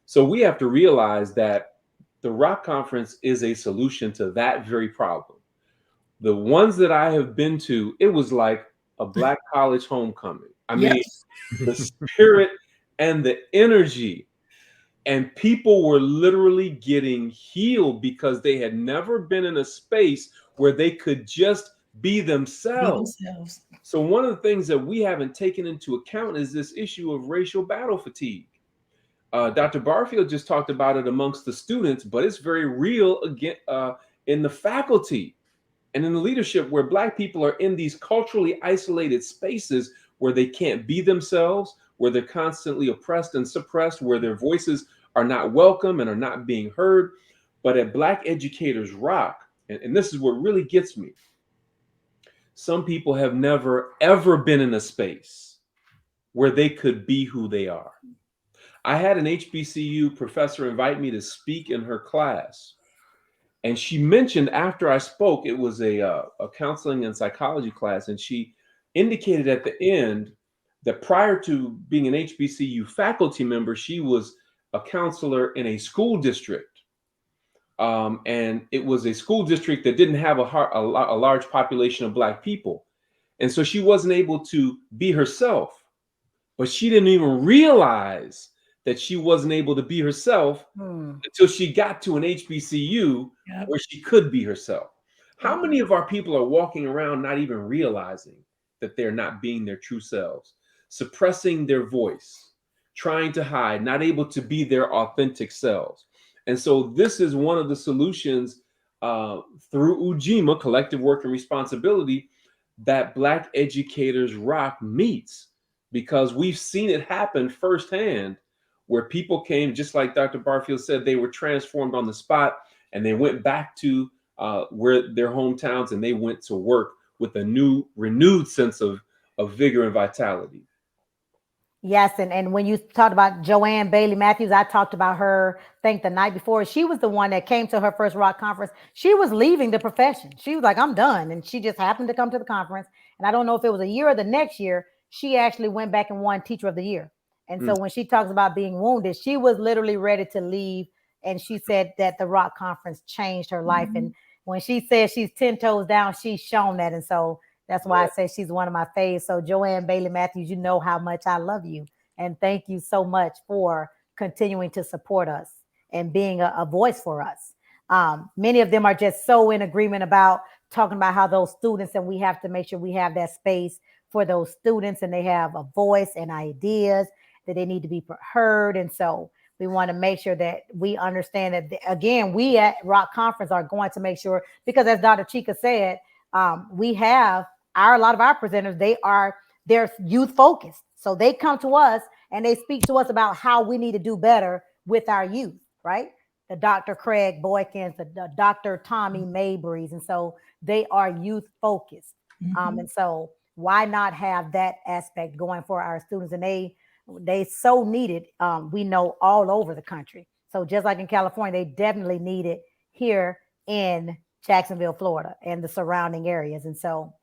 So we have to realize that the Rock Conference is a solution to that very problem. The ones that I have been to, it was like a Black college homecoming. I Yep. mean, the spirit and the energy, and people were literally getting healed because they had never been in a space where they could just be Be themselves. themselves. So one of the things that we haven't taken into account is this issue of racial battle fatigue. Dr. Barfield just talked about it amongst the students, but it's very real again in the faculty and in the leadership, where Black people are in these culturally isolated spaces where they can't be themselves, where they're constantly oppressed and suppressed, where their voices are not welcome and are not being heard. But at Black Educators Rock, and this is what really gets me, some people have never, ever been in a space where they could be who they are. I had an HBCU professor invite me to speak in her class. And she mentioned after I spoke, it was a counseling and psychology class, and she indicated at the end that prior to being an HBCU faculty member, she was a counselor in a school district. And it was a school district that didn't have a large population of Black people. And so she wasn't able to be herself, but she didn't even realize that she wasn't able to be herself until she got to an HBCU Yep. where she could be herself. How Yep. many of our people are walking around not even realizing that they're not being their true selves, suppressing their voice, trying to hide, not able to be their authentic selves? And so this is one of the solutions through Ujima, collective work and responsibility, that Black Educators Rock meets, because we've seen it happen firsthand, where people came, just like Dr. Barfield said, they were transformed on the spot, and they went back to where their hometowns, and they went to work with a new, renewed sense of vigor and vitality. Yes, and when you talked about Joanne Bailey Matthews, I talked about her, I think the night before. She was the one that came to her first Rock Conference. She was leaving the profession. She was like, I'm done. And she just happened to come to the conference. And I don't know if it was a year or the next year, she actually went back and won Teacher of the Year. And so when she talks about being wounded, she was literally ready to leave. And she said that the Rock Conference changed her life. And when she said she's 10 toes down, she's shown that. And so that's why I say she's one of my faves. So Joanne Bailey Matthews, you know how much I love you. And thank you so much for continuing to support us and being a voice for us. Many of them are just so in agreement about talking about how those students, and we have to make sure we have that space for those students, and they have a voice and ideas that they need to be heard. And so we want to make sure that we understand that, again, we at Rock Conference are going to make sure, because as Dr. Chike said, we have a lot of our presenters, they're youth focused. So they come to us and they speak to us about how we need to do better with our youth, right? The Dr. Craig Boykins, the Dr. Tommy Mabry's. And so they are youth focused. And so why not have that aspect going for our students? And they so need it, we know, all over the country. So just like in California, they definitely need it here in Jacksonville, Florida, and the surrounding areas. And so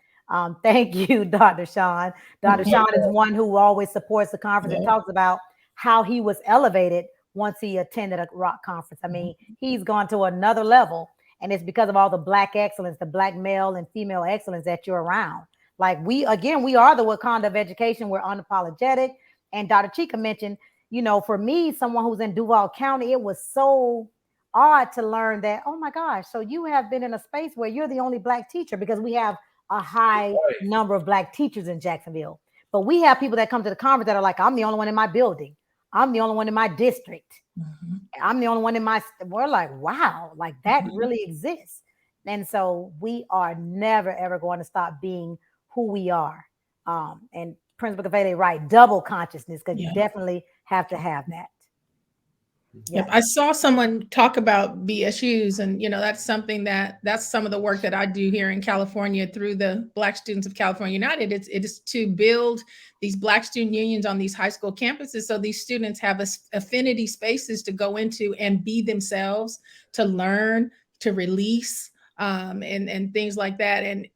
thank you, Dr. Sean. Dr. Sean is one who always supports the conference and talks about how he was elevated once he attended a Rock Conference. I mean, he's gone to another level, and it's because of all the Black excellence, the Black male and female excellence that you're around. Like we are the Wakanda of education. We're unapologetic. And Dr. Chike mentioned, for me, someone who's in Duval County, it was so odd to learn that, oh my gosh, so you have been in a space where you're the only Black teacher, because we have a high number of Black teachers in Jacksonville. But we have people that come to the conference that are like, I'm the only one in my building. I'm the only one in my district. Mhm. I'm the only one in my, we're like, wow, like that Mhm. really exists. And so we are never, ever going to stop being who we are. And Principal Café, right, double consciousness, because you Yeah. definitely have to have that. Yep. I saw someone talk about BSUs, and that's something that's some of the work that I do here in California through the Black Students of California United. It is to build these Black student unions on these high school campuses, so these students have affinity spaces to go into and be themselves, to learn, to release, and things like that. And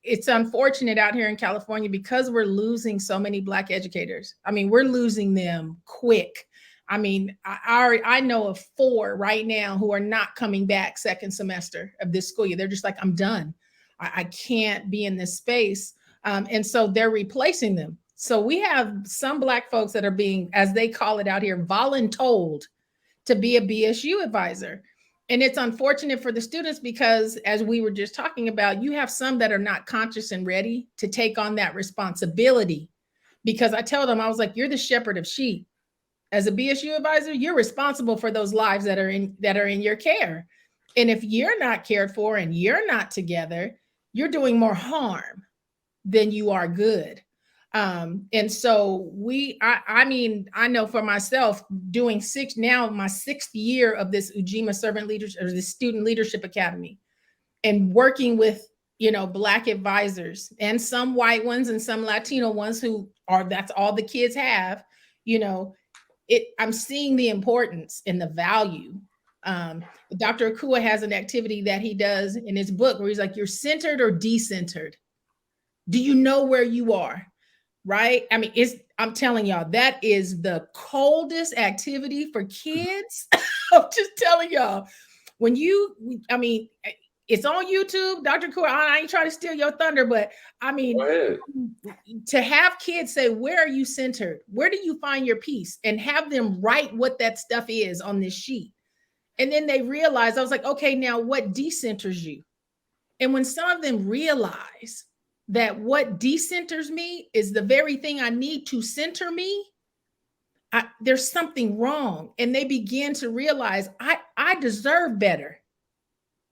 it's unfortunate out here in California because we're losing so many Black educators. I mean, we're losing them quick. I mean, I know of 4 right now who are not coming back second semester of this school year. They're just like, I'm done. I can't be in this space. And so they're replacing them. So we have some Black folks that are being, as they call it out here, voluntold to be a BSU advisor. And it's unfortunate for the students because, as we were just talking about, you have some that are not conscious and ready to take on that responsibility. Because I tell them, I was like, you're the shepherd of sheep. As a BSU advisor, you're responsible for those lives that are in your care. And if you're not cared for and you're not together, you're doing more harm than you are good. And so I mean, I know for myself, doing my 6th year of this Ujima Servant Leadership, or the Student Leadership Academy, and working with Black advisors, and some white ones and some Latino ones that's all the kids have. I'm seeing the importance and the value. Dr. Akua has an activity that he does in his book where he's like, you're centered or decentered. Do you know where you are? Right? I mean, I'm telling y'all, that is the coldest activity for kids. I'm just telling y'all, it's on YouTube, Dr. Akua. I ain't trying to steal your thunder, but I mean, to have kids say, where are you centered? Where do you find your peace? And have them write what that stuff is on this sheet. And then they realize, I was like, okay, now what decenters you? And when some of them realize that what decenters me is the very thing I need to center me, there's something wrong. And they begin to realize I deserve better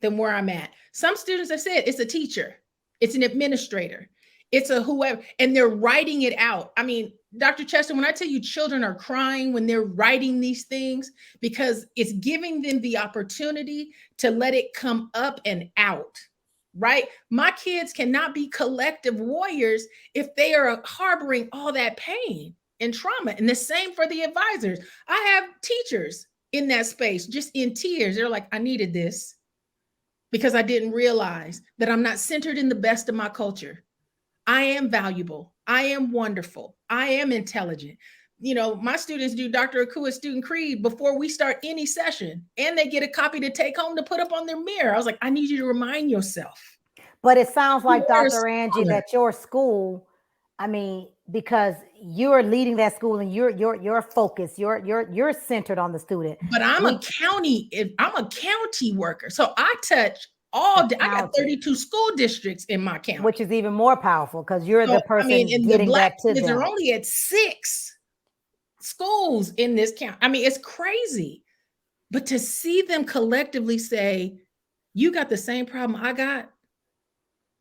than where I'm at. Some students have said it's a teacher, it's an administrator, it's a whoever, and they're writing it out. I mean, Dr. Chester, when I tell you children are crying when they're writing these things, because it's giving them the opportunity to let it come up and out, right? My kids cannot be collective warriors if they are harboring all that pain and trauma. And the same for the advisors. I have teachers in that space, just in tears. They're like, I needed this, because I didn't realize that I'm not centered in the best of my culture. I am valuable. I am wonderful. I am intelligent. My students do Dr. Akua's student creed before we start any session, and they get a copy to take home to put up on their mirror. I was like, I need you to remind yourself. But it sounds like, Dr. Angie, that your school, I mean, because you're leading that school and you're focused, you're centered on the student. But I'm a county worker. So I touch I got 32 school districts in my county. Which is even more powerful, because you're the person getting the Black that to kids them. are only at 6 schools in this county. I mean, it's crazy. But to see them collectively say, you got the same problem I got,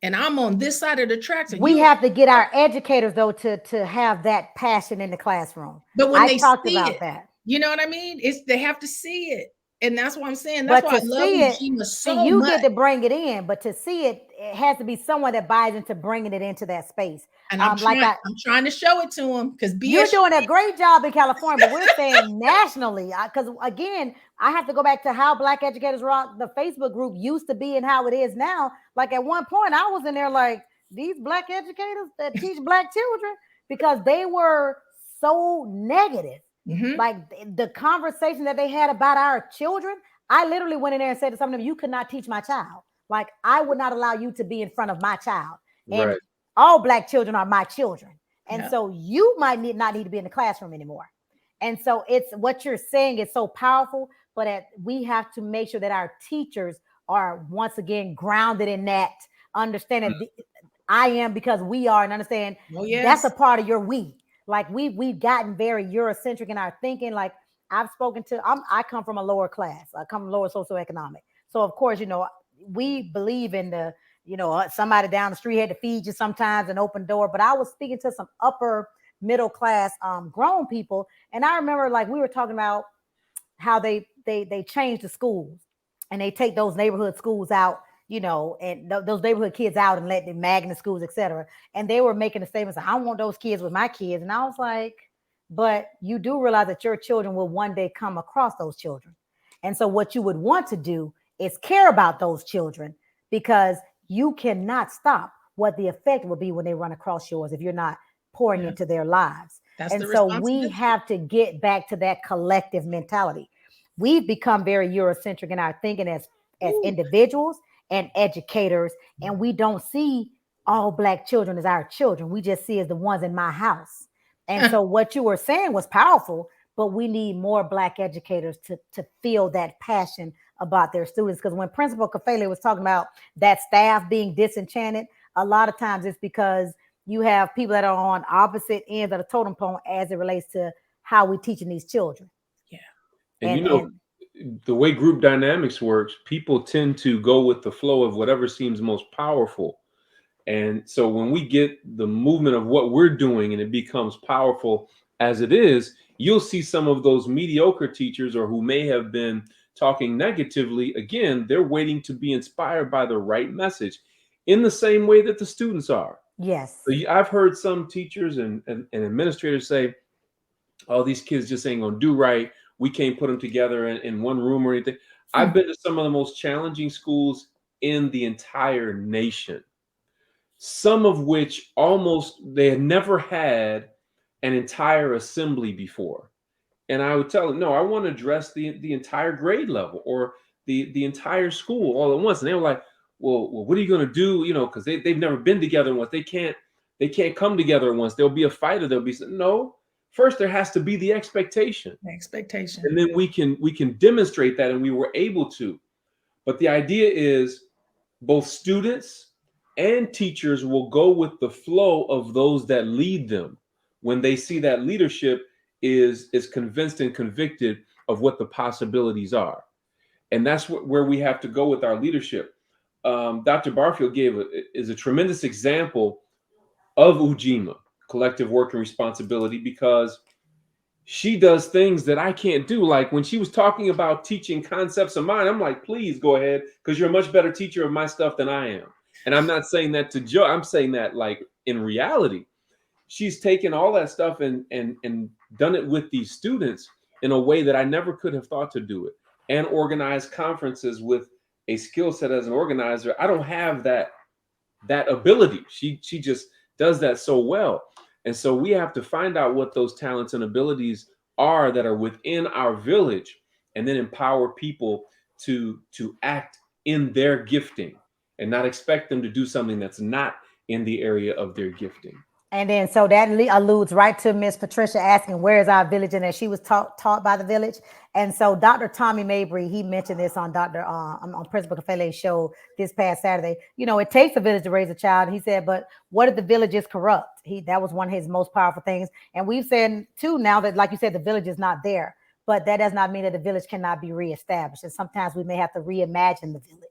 and I'm on this side of the tracks. We have to get our educators, though, to have that passion in the classroom. But when they talked see about it, that. You know what I mean? They have to see it. And that's what I'm saying. That's why I love Ujima so much. You get to bring it in, but to see it, it has to be someone that buys into bringing it into that space. And I'm trying to show it to them, because you're doing a great job in California, but we're saying nationally, because again, I have to go back to how Black Educators Rock, the Facebook group, used to be and how it is now. Like at one point, I was in there like, these Black educators that teach Black children, because they were so negative. Mm-hmm. Like the conversation that they had about our children, I literally went in there and said to some of them, you could not teach my child. Like I would not allow you to be in front of my child. And all Black children are my children. And so you might not need to be in the classroom anymore. And so it's what you're saying is so powerful, but we have to make sure that our teachers are once again grounded in that, understanding I am because we are, and understand that's a part of your we. Like we've gotten very Eurocentric in our thinking. Like I've spoken to, I come from a lower class. I come from lower socioeconomic. So of course, we believe in the, somebody down the street had to feed you sometimes, an open door. But I was speaking to some upper middle class grown people, and I remember like we were talking about how they change the schools and they take those neighborhood schools out, and those neighborhood kids out and let the magnet schools, etc. And they were making the statements, I don't want those kids with my kids. And I was like, but you do realize that your children will one day come across those children. And so what you would want to do is care about those children, because you cannot stop what the effect will be when they run across yours if you're not pouring into their lives. And so we have to get back to that collective mentality. We've become very Eurocentric in our thinking as individuals and educators, and we don't see all Black children as our children. We just see as the ones in my house. And so what you were saying was powerful, but we need more Black educators to feel that passion about their students. Because when Principal Kafele was talking about that staff being disenchanted, a lot of times it's because you have people that are on opposite ends of the totem pole as it relates to how we're teaching these children. Yeah. And the way group dynamics works, people tend to go with the flow of whatever seems most powerful. And so when we get the movement of what we're doing and it becomes powerful as it is, you'll see some of those mediocre teachers or who may have been talking negatively, again, they're waiting to be inspired by the right message in the same way that the students are. Yes. So I've heard some teachers and administrators say, oh, these kids just ain't gonna do right. We can't put them together in one room or anything. I've been to some of the most challenging schools in the entire nation, some of which they had never had an entire assembly before. And I would tell them, no, I want to address the entire grade level or the entire school all at once. And they were like, well, what are you going to do? Because they've never been together once. They can't come together at once. There'll be a fight or there'll be no. First, there has to be the expectation. And then we can demonstrate that, and we were able to. But the idea is both students and teachers will go with the flow of those that lead them when they see that leadership is convinced and convicted of what the possibilities are. And that's where we have to go with our leadership. Dr. Barfield is a tremendous example of Ujima, collective work and responsibility, because she does things that I can't do. Like when she was talking about teaching concepts of mine, I'm like, please go ahead, because you're a much better teacher of my stuff than I am. And I'm not saying that to joke. I'm saying that like in reality, she's taken all that stuff and done it with these students in a way that I never could have thought to do it, and organize conferences with a skill set as an organizer. I don't have that ability. She just does that so well. And so we have to find out what those talents and abilities are that are within our village, and then empower people to act in their gifting and not expect them to do something that's not in the area of their gifting. And then so that alludes right to Miss Patricia asking, where is our village? And that she was taught by the village. And so Dr. Tommy Mabry, he mentioned this on on Principal Kafele's show this past Saturday. It takes a village to raise a child. He said, but what if the village is corrupt? That was one of his most powerful things. And we've said too now that, like you said, the village is not there, but that does not mean that the village cannot be reestablished. And sometimes we may have to reimagine the village.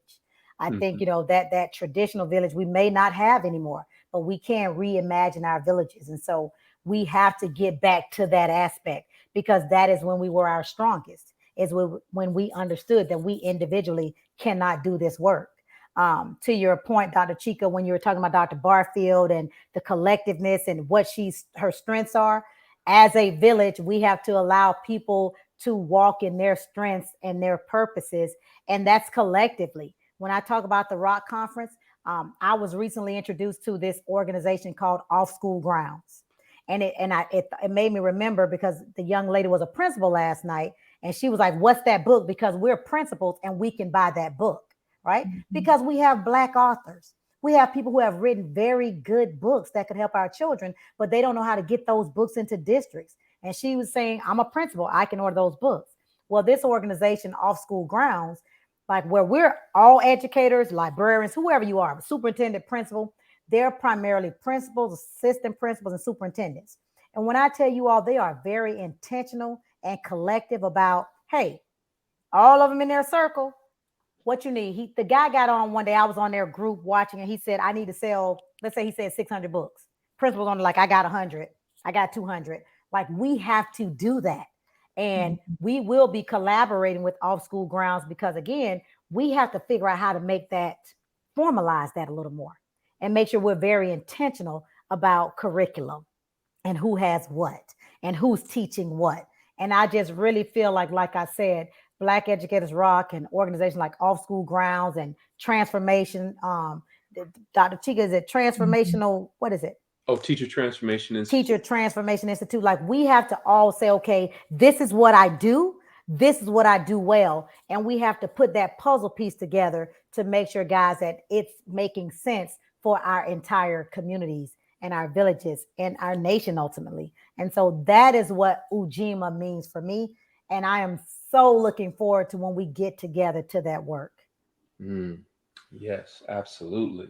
I think, that traditional village we may not have anymore, but we can reimagine our villages. And so we have to get back to that aspect, because that is when we were our strongest, is when we understood that we individually cannot do this work. To your point, Dr. Chike, when you were talking about Dr. Barfield and the collectiveness and what her strengths are, as a village, we have to allow people to walk in their strengths and their purposes. And that's collectively. When I talk about the Rock Conference, I was recently introduced to this organization called Off School Grounds. And it made me remember, because the young lady was a principal last night, and she was like, what's that book? Because we're principals and we can buy that book, right? Mm-hmm. Because we have Black authors. We have people who have written very good books that could help our children, but they don't know how to get those books into districts. And she was saying, I'm a principal, I can order those books. Well, this organization, Off School Grounds, like where we're all educators, librarians, whoever you are, superintendent, principal, they're primarily principals, assistant principals, and superintendents. And when I tell you all, they are very intentional and collective about, hey, all of them in their circle, what you need. The guy got on one day, I was on their group watching, and he said, I need to sell, let's say he said 600 books. Principal's on like, I got 100, I got 200. Like, we have to do that. And we will be collaborating with Off School Grounds because, again, we have to figure out how to make that, formalize that a little more and make sure we're very intentional about curriculum and who has what and who's teaching what. And I just really feel like I said, Black Educators Rock and organizations like Off School Grounds and Transformation. Dr. Chike, is it transformational? What is it? Oh, Teacher Transformation Institute. Teacher Transformation Institute. Like, we have to all say, okay, this is what I do. This is what I do well. And we have to put that puzzle piece together to make sure, guys, that it's making sense for our entire communities and our villages and our nation ultimately. And so that is what Ujima means for me. And I am so looking forward to when we get together to that work. Yes, absolutely.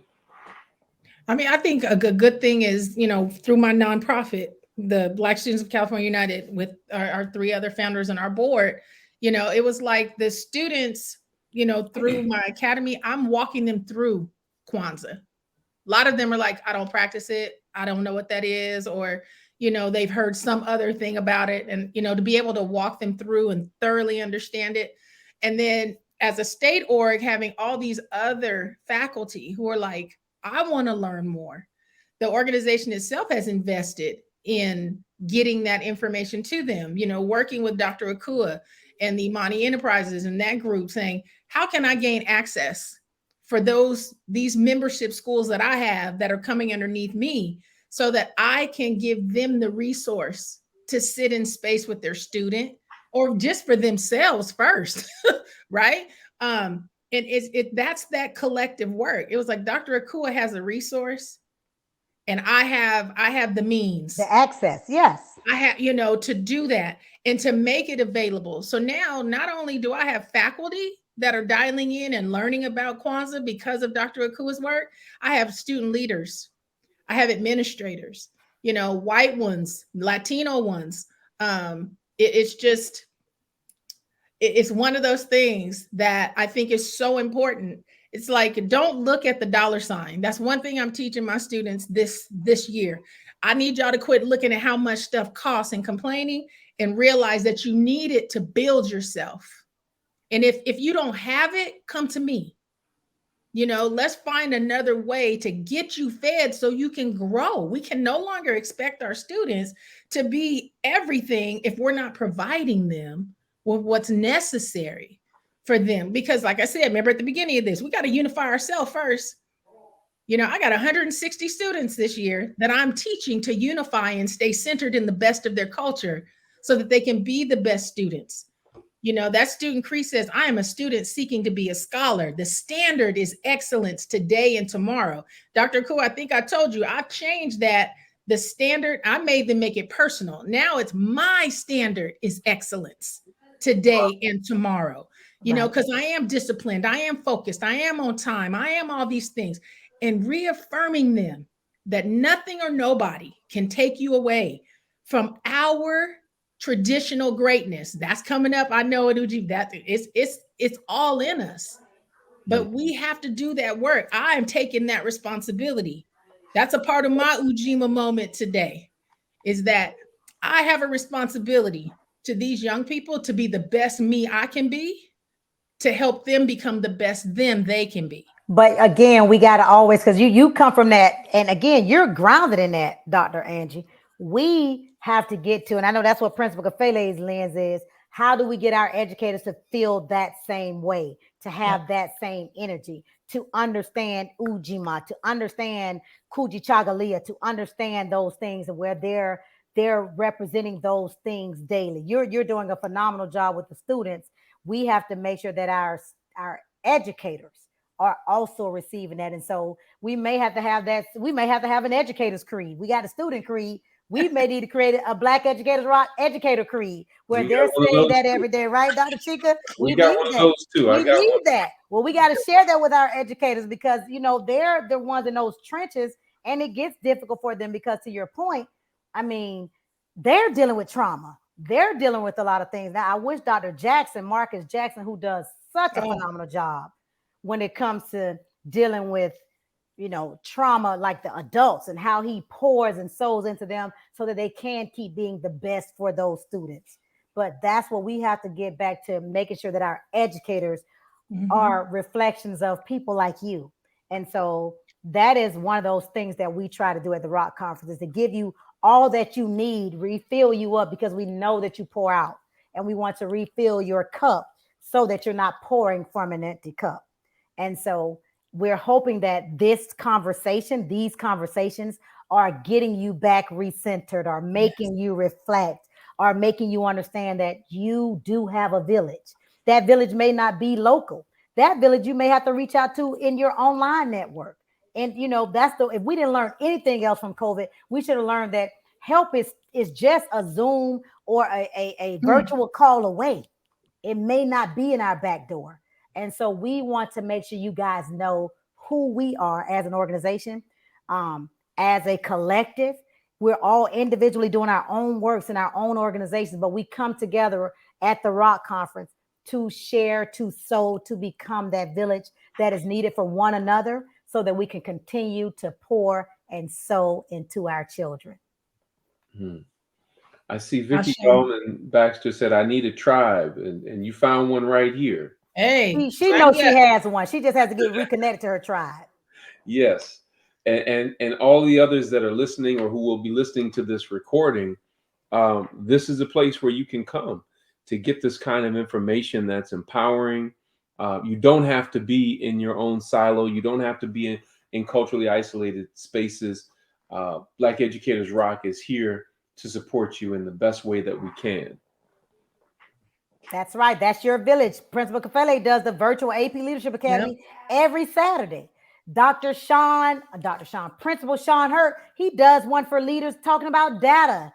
I mean, I think a good thing is, through my nonprofit, the Black Students of California United, with our 3 other founders on our board, it was like the students, through my academy, I'm walking them through Kwanzaa. A lot of them are like, I don't practice it. I don't know what that is. Or, they've heard some other thing about it. And, to be able to walk them through and thoroughly understand it. And then as a state org, having all these other faculty who are like, I want to learn more. The organization itself has invested in getting that information to them, working with Dr. Akua and the Imani Enterprises and that group, saying, how can I gain access for these membership schools that I have that are coming underneath me so that I can give them the resource to sit in space with their student or just for themselves first, right? And that's that collective work. It was like Dr. Akua has a resource and I have the means. The access, yes. I have, to do that and to make it available. So now not only do I have faculty that are dialing in and learning about Kwanzaa because of Dr. Akua's work, I have student leaders. I have administrators, white ones, Latino ones. It's one of those things that I think is so important. It's like, don't look at the dollar sign. That's one thing I'm teaching my students this year. I need y'all to quit looking at how much stuff costs and complaining and realize that you need it to build yourself. And if you don't have it, come to me. Let's find another way to get you fed so you can grow. We can no longer expect our students to be everything if we're not providing them with what's necessary for them. Because like I said, remember at the beginning of this, we got to unify ourselves first. I got 160 students this year that I'm teaching to unify and stay centered in the best of their culture so that they can be the best students. That student Cree says, I am a student seeking to be a scholar. The standard is excellence today and tomorrow. Dr. Akua, I think I told you, I've changed that. The standard, I made them make it personal. Now it's my standard is excellence today and tomorrow, because I am disciplined. I am focused. I am on time. I am all these things, and reaffirming them that nothing or nobody can take you away from our traditional greatness. That's coming up. I know it, Uji, that it's all in us, but we have to do that work. I am taking that responsibility. That's a part of my Ujima moment today, is that I have a responsibility to these young people to be the best me I can be, to help them become the best them they can be. But again, we got to always, because you come from that, and again, you're grounded in that, Dr. Angie. We have to get to, and I know that's what Principal Kafele's lens is, how do we get our educators to feel that same way, to have that same energy, to understand Ujima, to understand Kujichagalia, to understand those things and where they're representing those things daily. You're doing a phenomenal job with the students. We have to make sure that our educators are also receiving that. And so we may have to have that. We may have to have an educator's creed. We got a student creed. We may need to create a Black Educators Rock educator creed where they're saying that every day, right, Dr. Chike? We got one of those too. We need that. Well, we got to share that with our educators because, they're the ones in those trenches and it gets difficult for them because, to your point, I mean, they're dealing with trauma. They're dealing with a lot of things. Now, I wish Dr. Jackson, Marcus Jackson, who does such a phenomenal job when it comes to dealing with, trauma, like the adults, and how he pours and sows into them so that they can keep being the best for those students. But that's what we have to get back to, making sure that our educators are reflections of people like you. And so that is one of those things that we try to do at the Rock Conference, is to give you all that you need, refill you up, because we know that you pour out, and we want to refill your cup so that you're not pouring from an empty cup. And so we're hoping that these conversations are getting you back recentered, or making you reflect, or making you understand that you do have a village. That village may not be local. That village you may have to reach out to in your online network. And if we didn't learn anything else from COVID, we should have learned that help is just a Zoom or a virtual call away. It may not be in our back door. And so we want to make sure you guys know who we are as an organization, as a collective. We're all individually doing our own works in our own organizations, but we come together at the Rock Conference to share, to sow, to become that village that is needed for one another, so that we can continue to pour and sow into our children. I see Vicky Bowman Baxter said, I need a tribe, and you found one right here. Hey, she knows she has one. She just has to get reconnected to her tribe. Yes. And all the others that are listening, or who will be listening to this recording, this is a place where you can come to get this kind of information that's empowering. You don't have to be in your own silo. You don't have to be in culturally isolated spaces. Black Educators Rock is here to support you in the best way that we can. That's right. That's your village. Principal Kafele does the virtual AP Leadership Academy every Saturday. Principal Sean Hurt, he does one for leaders talking about data.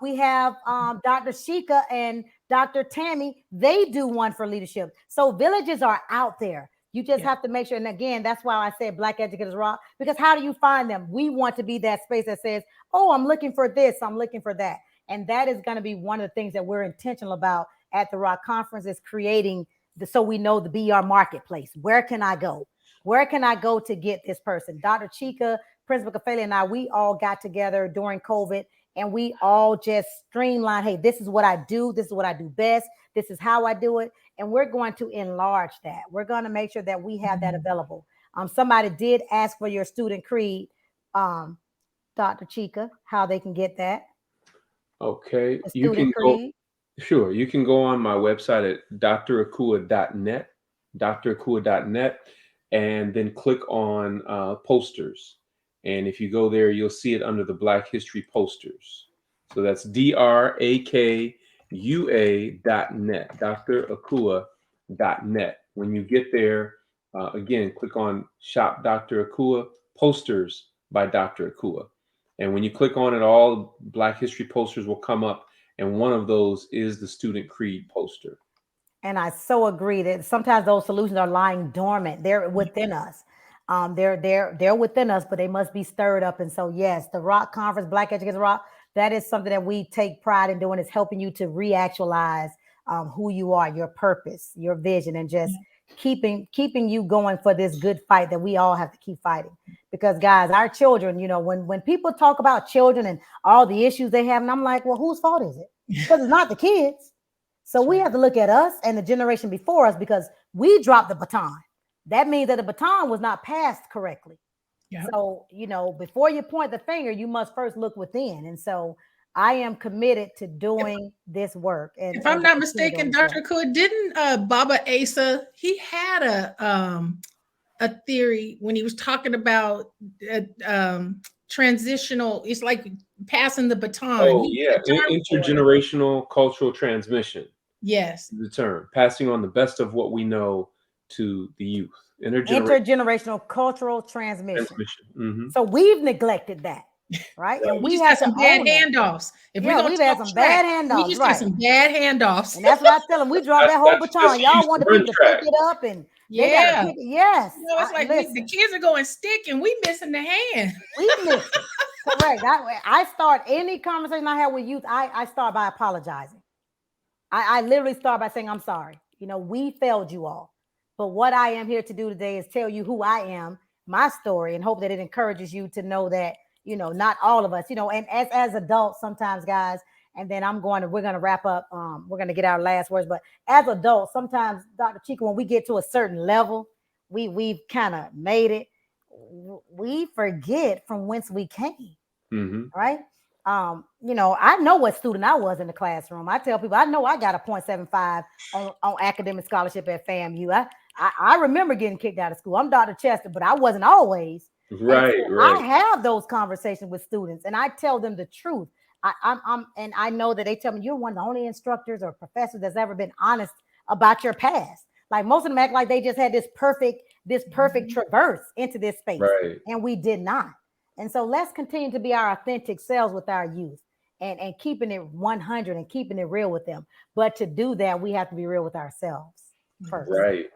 We have Dr. Shika and Dr. Tammy. They do one for leadership. So villages are out there. You just have to make sure. And again, that's why I said Black Educators Rock, because how do you find them? We want to be that space that says, oh, I'm looking for this, I'm looking for that. And that is going to be one of the things that we're intentional about at the Rock Conference, is creating so we know the BER marketplace. Where can I go? Where can I go to get this person? Dr. Chika, Principal Kafele, and I, we all got together during COVID, and we all just streamlined, hey, this is what I do. This is what I do best. This is how I do it. And we're going to enlarge that. We're going to make sure that we have that available. Somebody did ask for your student creed, Dr. Chika, how they can get that. Okay. You can creed. Sure. You can go on my website at drakua.net, drakua.net, and then click on posters. And if you go there, you'll see it under the Black History posters. So that's drakua.net, drakua.net. When you get there, again, click on Shop Dr. Akua, posters by Dr. Akua. And when you click on it, all Black History posters will come up. And one of those is the Student Creed poster. And I so agree that sometimes those solutions are lying dormant. They're within us. They're within us, but they must be stirred up. And so, yes, the Rock Conference, Black Educators Rock, that is something that we take pride in doing, is helping you to reactualize who you are, your purpose, your vision, and just keeping you going for this good fight that we all have to keep fighting. Because, guys, our children, when people talk about children and all the issues they have, and I'm like, well, whose fault is it? Because it's not the kids. So we have to look at us and the generation before us, because we dropped the baton. That means that the baton was not passed correctly. Yep. So, before you point the finger, you must first look within. And so I am committed to doing this work. And if I'm not mistaken, Dr. Akua, didn't Baba Asa, he had a theory when he was talking about transitional, it's like passing the baton. Oh, yeah, intergenerational cultural transmission. Yes. The term, passing on the best of what we know to the youth. Intergenerational cultural transmission. Mm-hmm. So we've neglected that, right? And we just had some bad handoffs. If we've had some bad handoffs, we just had some bad handoffs. And that's what I tell them. We dropped that whole baton. Y'all want the people to pick it up, and yes. It's like the kids are going stick, and we missing the hand. We missed it. Correct. I start any conversation I have with youth, I start by apologizing. I literally start by saying, I'm sorry. You know, we failed you all. But what I am here to do today is tell you who I am, my story, and hope that it encourages you to know that, you know, not all of us, you know, and as adults, sometimes, guys, and then we're going to wrap up. We're going to get our last words. But as adults, sometimes, Dr. Chike, when we get to a certain level, we've kind of made it. We forget from whence we came. Mm-hmm. Right. You know, I know what student I was in the classroom. I tell people I know I got a 0.75 on academic scholarship at FAMU. I remember getting kicked out of school. I'm Dr. Chester, but I wasn't always. Right, so right. I have those conversations with students and I tell them the truth. And I know that they tell me you're one of the only instructors or professors that's ever been honest about your past. Like most of them act like they just had this perfect traverse into this space. Right. And we did not. And so let's continue to be our authentic selves with our youth and keeping it 100 and keeping it real with them. But to do that, we have to be real with ourselves first. Right.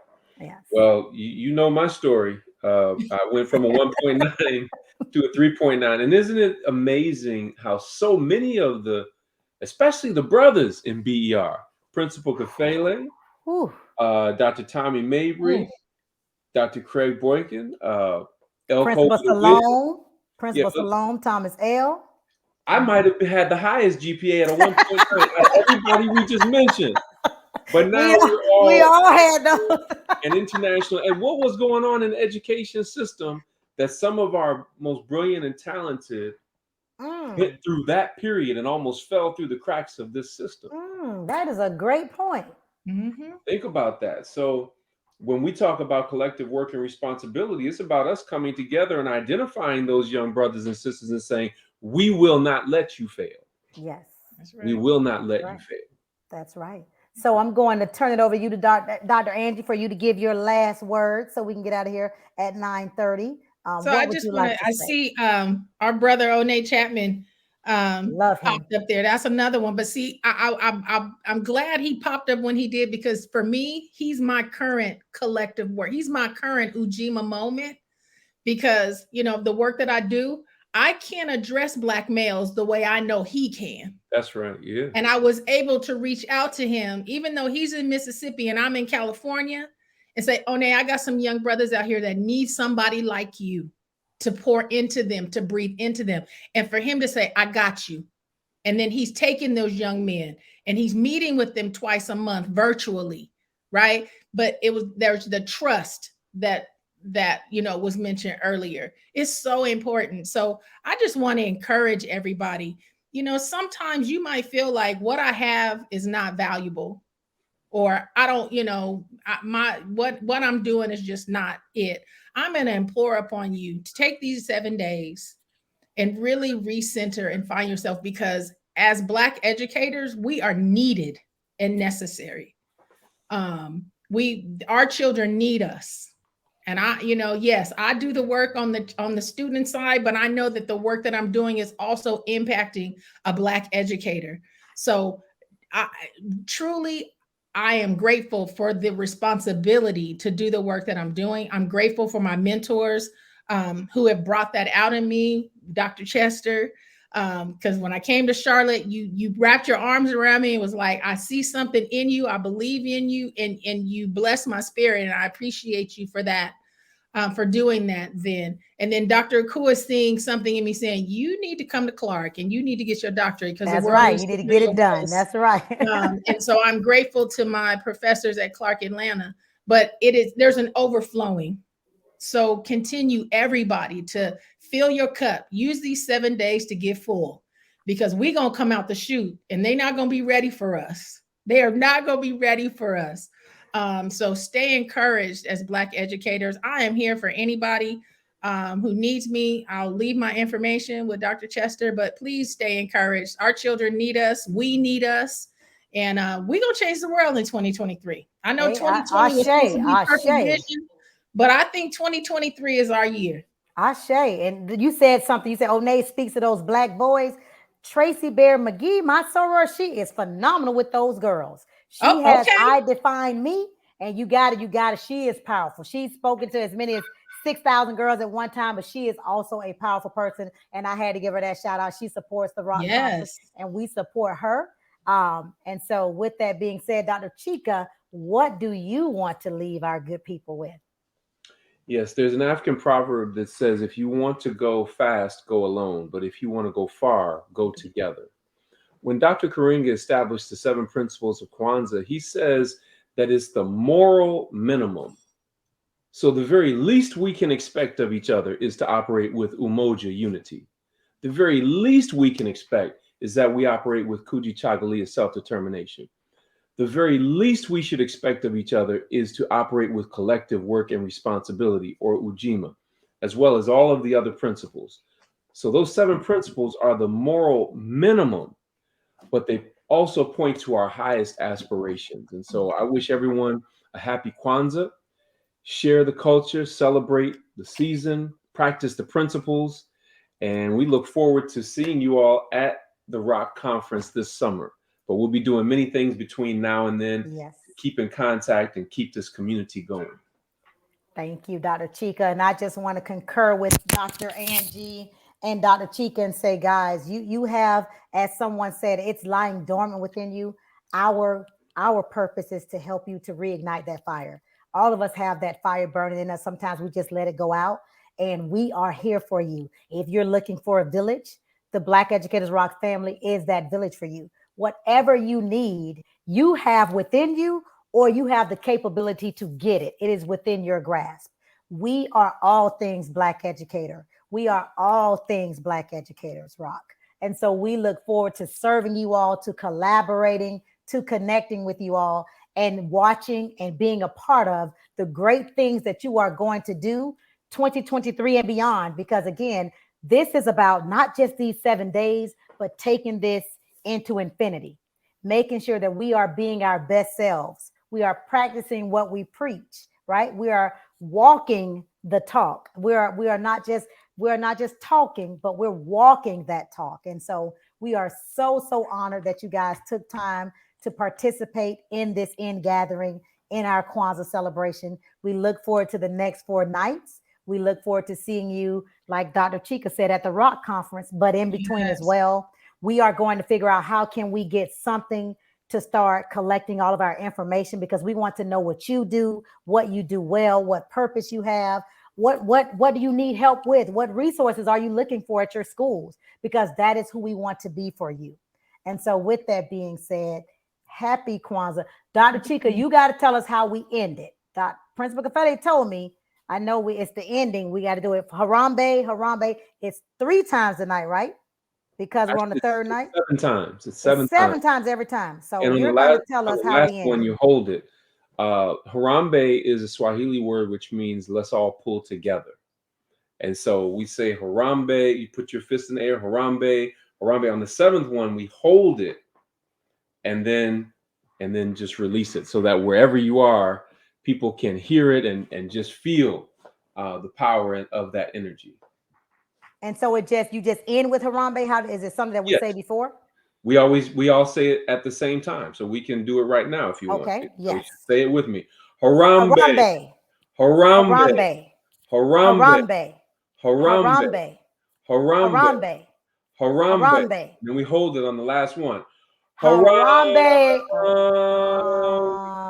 Yes. Well, you know my story. I went from a 1.9 to a 3.9. And isn't it amazing how so many of especially the brothers in BER, Principal Kafele, Dr. Tommy Mabry, Dr. Craig Boykin, Principal Salome, Principal Salome, Thomas L. I might have had the highest GPA at a 1.9 out of everybody we just mentioned. But now we all had those. And international. And what was going on in the education system that some of our most brilliant and talented went through that period and almost fell through the cracks of this system? That is a great point. Mm-hmm. Think about that. So when we talk about collective work and responsibility, it's about us coming together and identifying those young brothers and sisters and saying, we will not let you fail. Yes. That's right. We will not let you fail. That's right. So I'm going to turn it over to you to Dr. Angie for you to give your last word so we can get out of here at 9:30. So I just want to, I see our brother Onay Chapman Love him. popped up there. That's another one. But see, I'm glad he popped up when he did, because for me, he's my current collective work. He's my current Ujima moment, because, you know, the work that I do, I can't address Black males the way I know he can. That's right. Yeah. And I was able to reach out to him, even though he's in Mississippi and I'm in California, and say, Onay, I got some young brothers out here that need somebody like you to pour into them, to breathe into them. And for him to say, I got you. And then he's taking those young men and he's meeting with them twice a month virtually, right? But there's the trust that you know was mentioned earlier. It's so important. So I just want to encourage everybody. You know, sometimes you might feel like what I have is not valuable, or I don't, you know, what I'm doing is just not it. I'm going to implore upon you to take these 7 days and really recenter and find yourself, because as Black educators, we are needed and necessary. Our children need us. And I, you know, yes, I do the work on the student side, but I know that the work that I'm doing is also impacting a Black educator. So I am grateful for the responsibility to do the work that I'm doing. I'm grateful for my mentors who have brought that out in me, Dr. Chester, because when I came to Charlotte, you wrapped your arms around me and was like, I see something in you, I believe in you, and you bless my spirit, and I appreciate you for that, for doing that then. And then Dr. Akua seeing something in me saying, you need to come to Clark and you need to get your doctorate, because that's right, you need to get it done. That's right. And so I'm grateful to my professors at Clark Atlanta, but there's an overflowing. So continue, everybody, to fill your cup. Use these 7 days to get full, because we're going to come out the chute and they're not going to be ready for us. They are not going to be ready for us. So stay encouraged as Black educators. I am here for anybody who needs me. I'll leave my information with Dr. Chester, but please stay encouraged. Our children need us. We need us. And we're going to change the world in 2023. I know 2020 was supposed to be perfect vision, but I think 2023 is our year. Ashe. And you said something. You said, Onay speaks to those Black boys. Tracy Bear McGee, my soror, she is phenomenal with those girls. She has I Define Me, and you got it. She is powerful. She's spoken to as many as 6,000 girls at one time, but she is also a powerful person. And I had to give her that shout out. She supports the Rock Conference, Yes. and we support her. And so with that being said, Dr. Chike, what do you want to leave our good people with? Yes, there's an African proverb that says, if you want to go fast, go alone. But if you want to go far, go together. When Dr. Karinga established the 7 principles of Kwanzaa, he says that it's the moral minimum. So the very least we can expect of each other is to operate with Umoja, unity. The very least we can expect is that we operate with Kujichagulia, self-determination. The very least we should expect of each other is to operate with collective work and responsibility, or Ujima, as well as all of the other principles. So those 7 principles are the moral minimum, but they also point to our highest aspirations. And so I wish everyone a happy Kwanzaa. Share the culture, celebrate the season, practice the principles, and we look forward to seeing you all at the Rock Conference this summer. But we'll be doing many things between now and then. Yes. Keep in contact and keep this community going. Thank you, Dr. Chike. And I just want to concur with Dr. Angie and Dr. Chike and say, guys, you have, as someone said, it's lying dormant within you. Our purpose is to help you to reignite that fire. All of us have that fire burning in us. Sometimes we just let it go out, and we are here for you. If you're looking for a village, the Black Educators Rock family is that village for you. Whatever you need, you have within you, or you have the capability to get it. It is within your grasp. We are all things Black educator. We are all things Black Educators Rock. And so we look forward to serving you all, to collaborating, to connecting with you all, and watching and being a part of the great things that you are going to do 2023 and beyond. Because again, this is about not just these 7 days, but taking this into infinity, making sure that we are being our best selves. We are practicing what we preach, right? We are walking the talk. We are not just talking, but we're walking that talk. And so we are so honored that you guys took time to participate in this gathering in our Kwanzaa celebration. We look forward to the next 4 nights. We look forward to seeing you, like Dr. Chike said, at the Rock Conference, but in between as well. We are going to figure out how can we get something to start collecting all of our information, because we want to know what you do well, what purpose you have, what do you need help with, what resources are you looking for at your schools, because that is who we want to be for you. And so with that being said, happy Kwanzaa. Dr. Chike, you got to tell us how we end it. Principal Kafede told me, I know it's the ending. We got to do it. Harambe. It's 3 times a night, right? Because we're on the 3rd night. 7 times. It's 7 times every time. So and you're going to tell us how we end when you hold it. Harambe is a Swahili word which means let's all pull together. And so we say Harambe, you put your fist in the air, Harambe. On the 7th one, we hold it and then just release it, so that wherever you are, people can hear it and just feel the power of that energy. And so you just end with Harambe. How is it something that we say before? We all say it at the same time, so we can do it right now if you want. Okay. Yes. So say it with me. Harambe. Harambe. Harambe. Harambe. Harambe. Harambe. Harambe. Harambe. Harambe. Then we hold it on the last one. Harambe.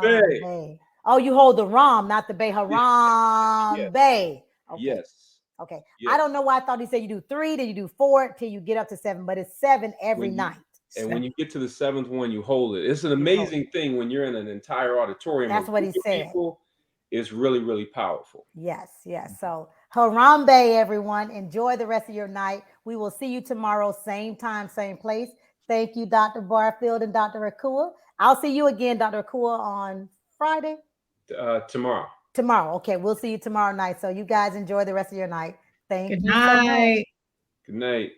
Harambe. Oh, you hold the ram, not the bay. Harambe. Yes. Okay. Yes. Okay. Yes. I don't know why I thought he said you do 3, then you do 4 till you get up to 7, but it's 7 every night. And when you get to the 7th one, you hold it. It's an amazing thing when you're in an entire auditorium. That's what he said. People, it's really, really powerful. Yes. So Harambe, everyone. Enjoy the rest of your night. We will see you tomorrow, same time, same place. Thank you, Dr. Barfield and Dr. Akua. I'll see you again, Dr. Akua, on Friday. Tomorrow. Okay, we'll see you tomorrow night. So you guys enjoy the rest of your night. Thank you. Good night. Good night.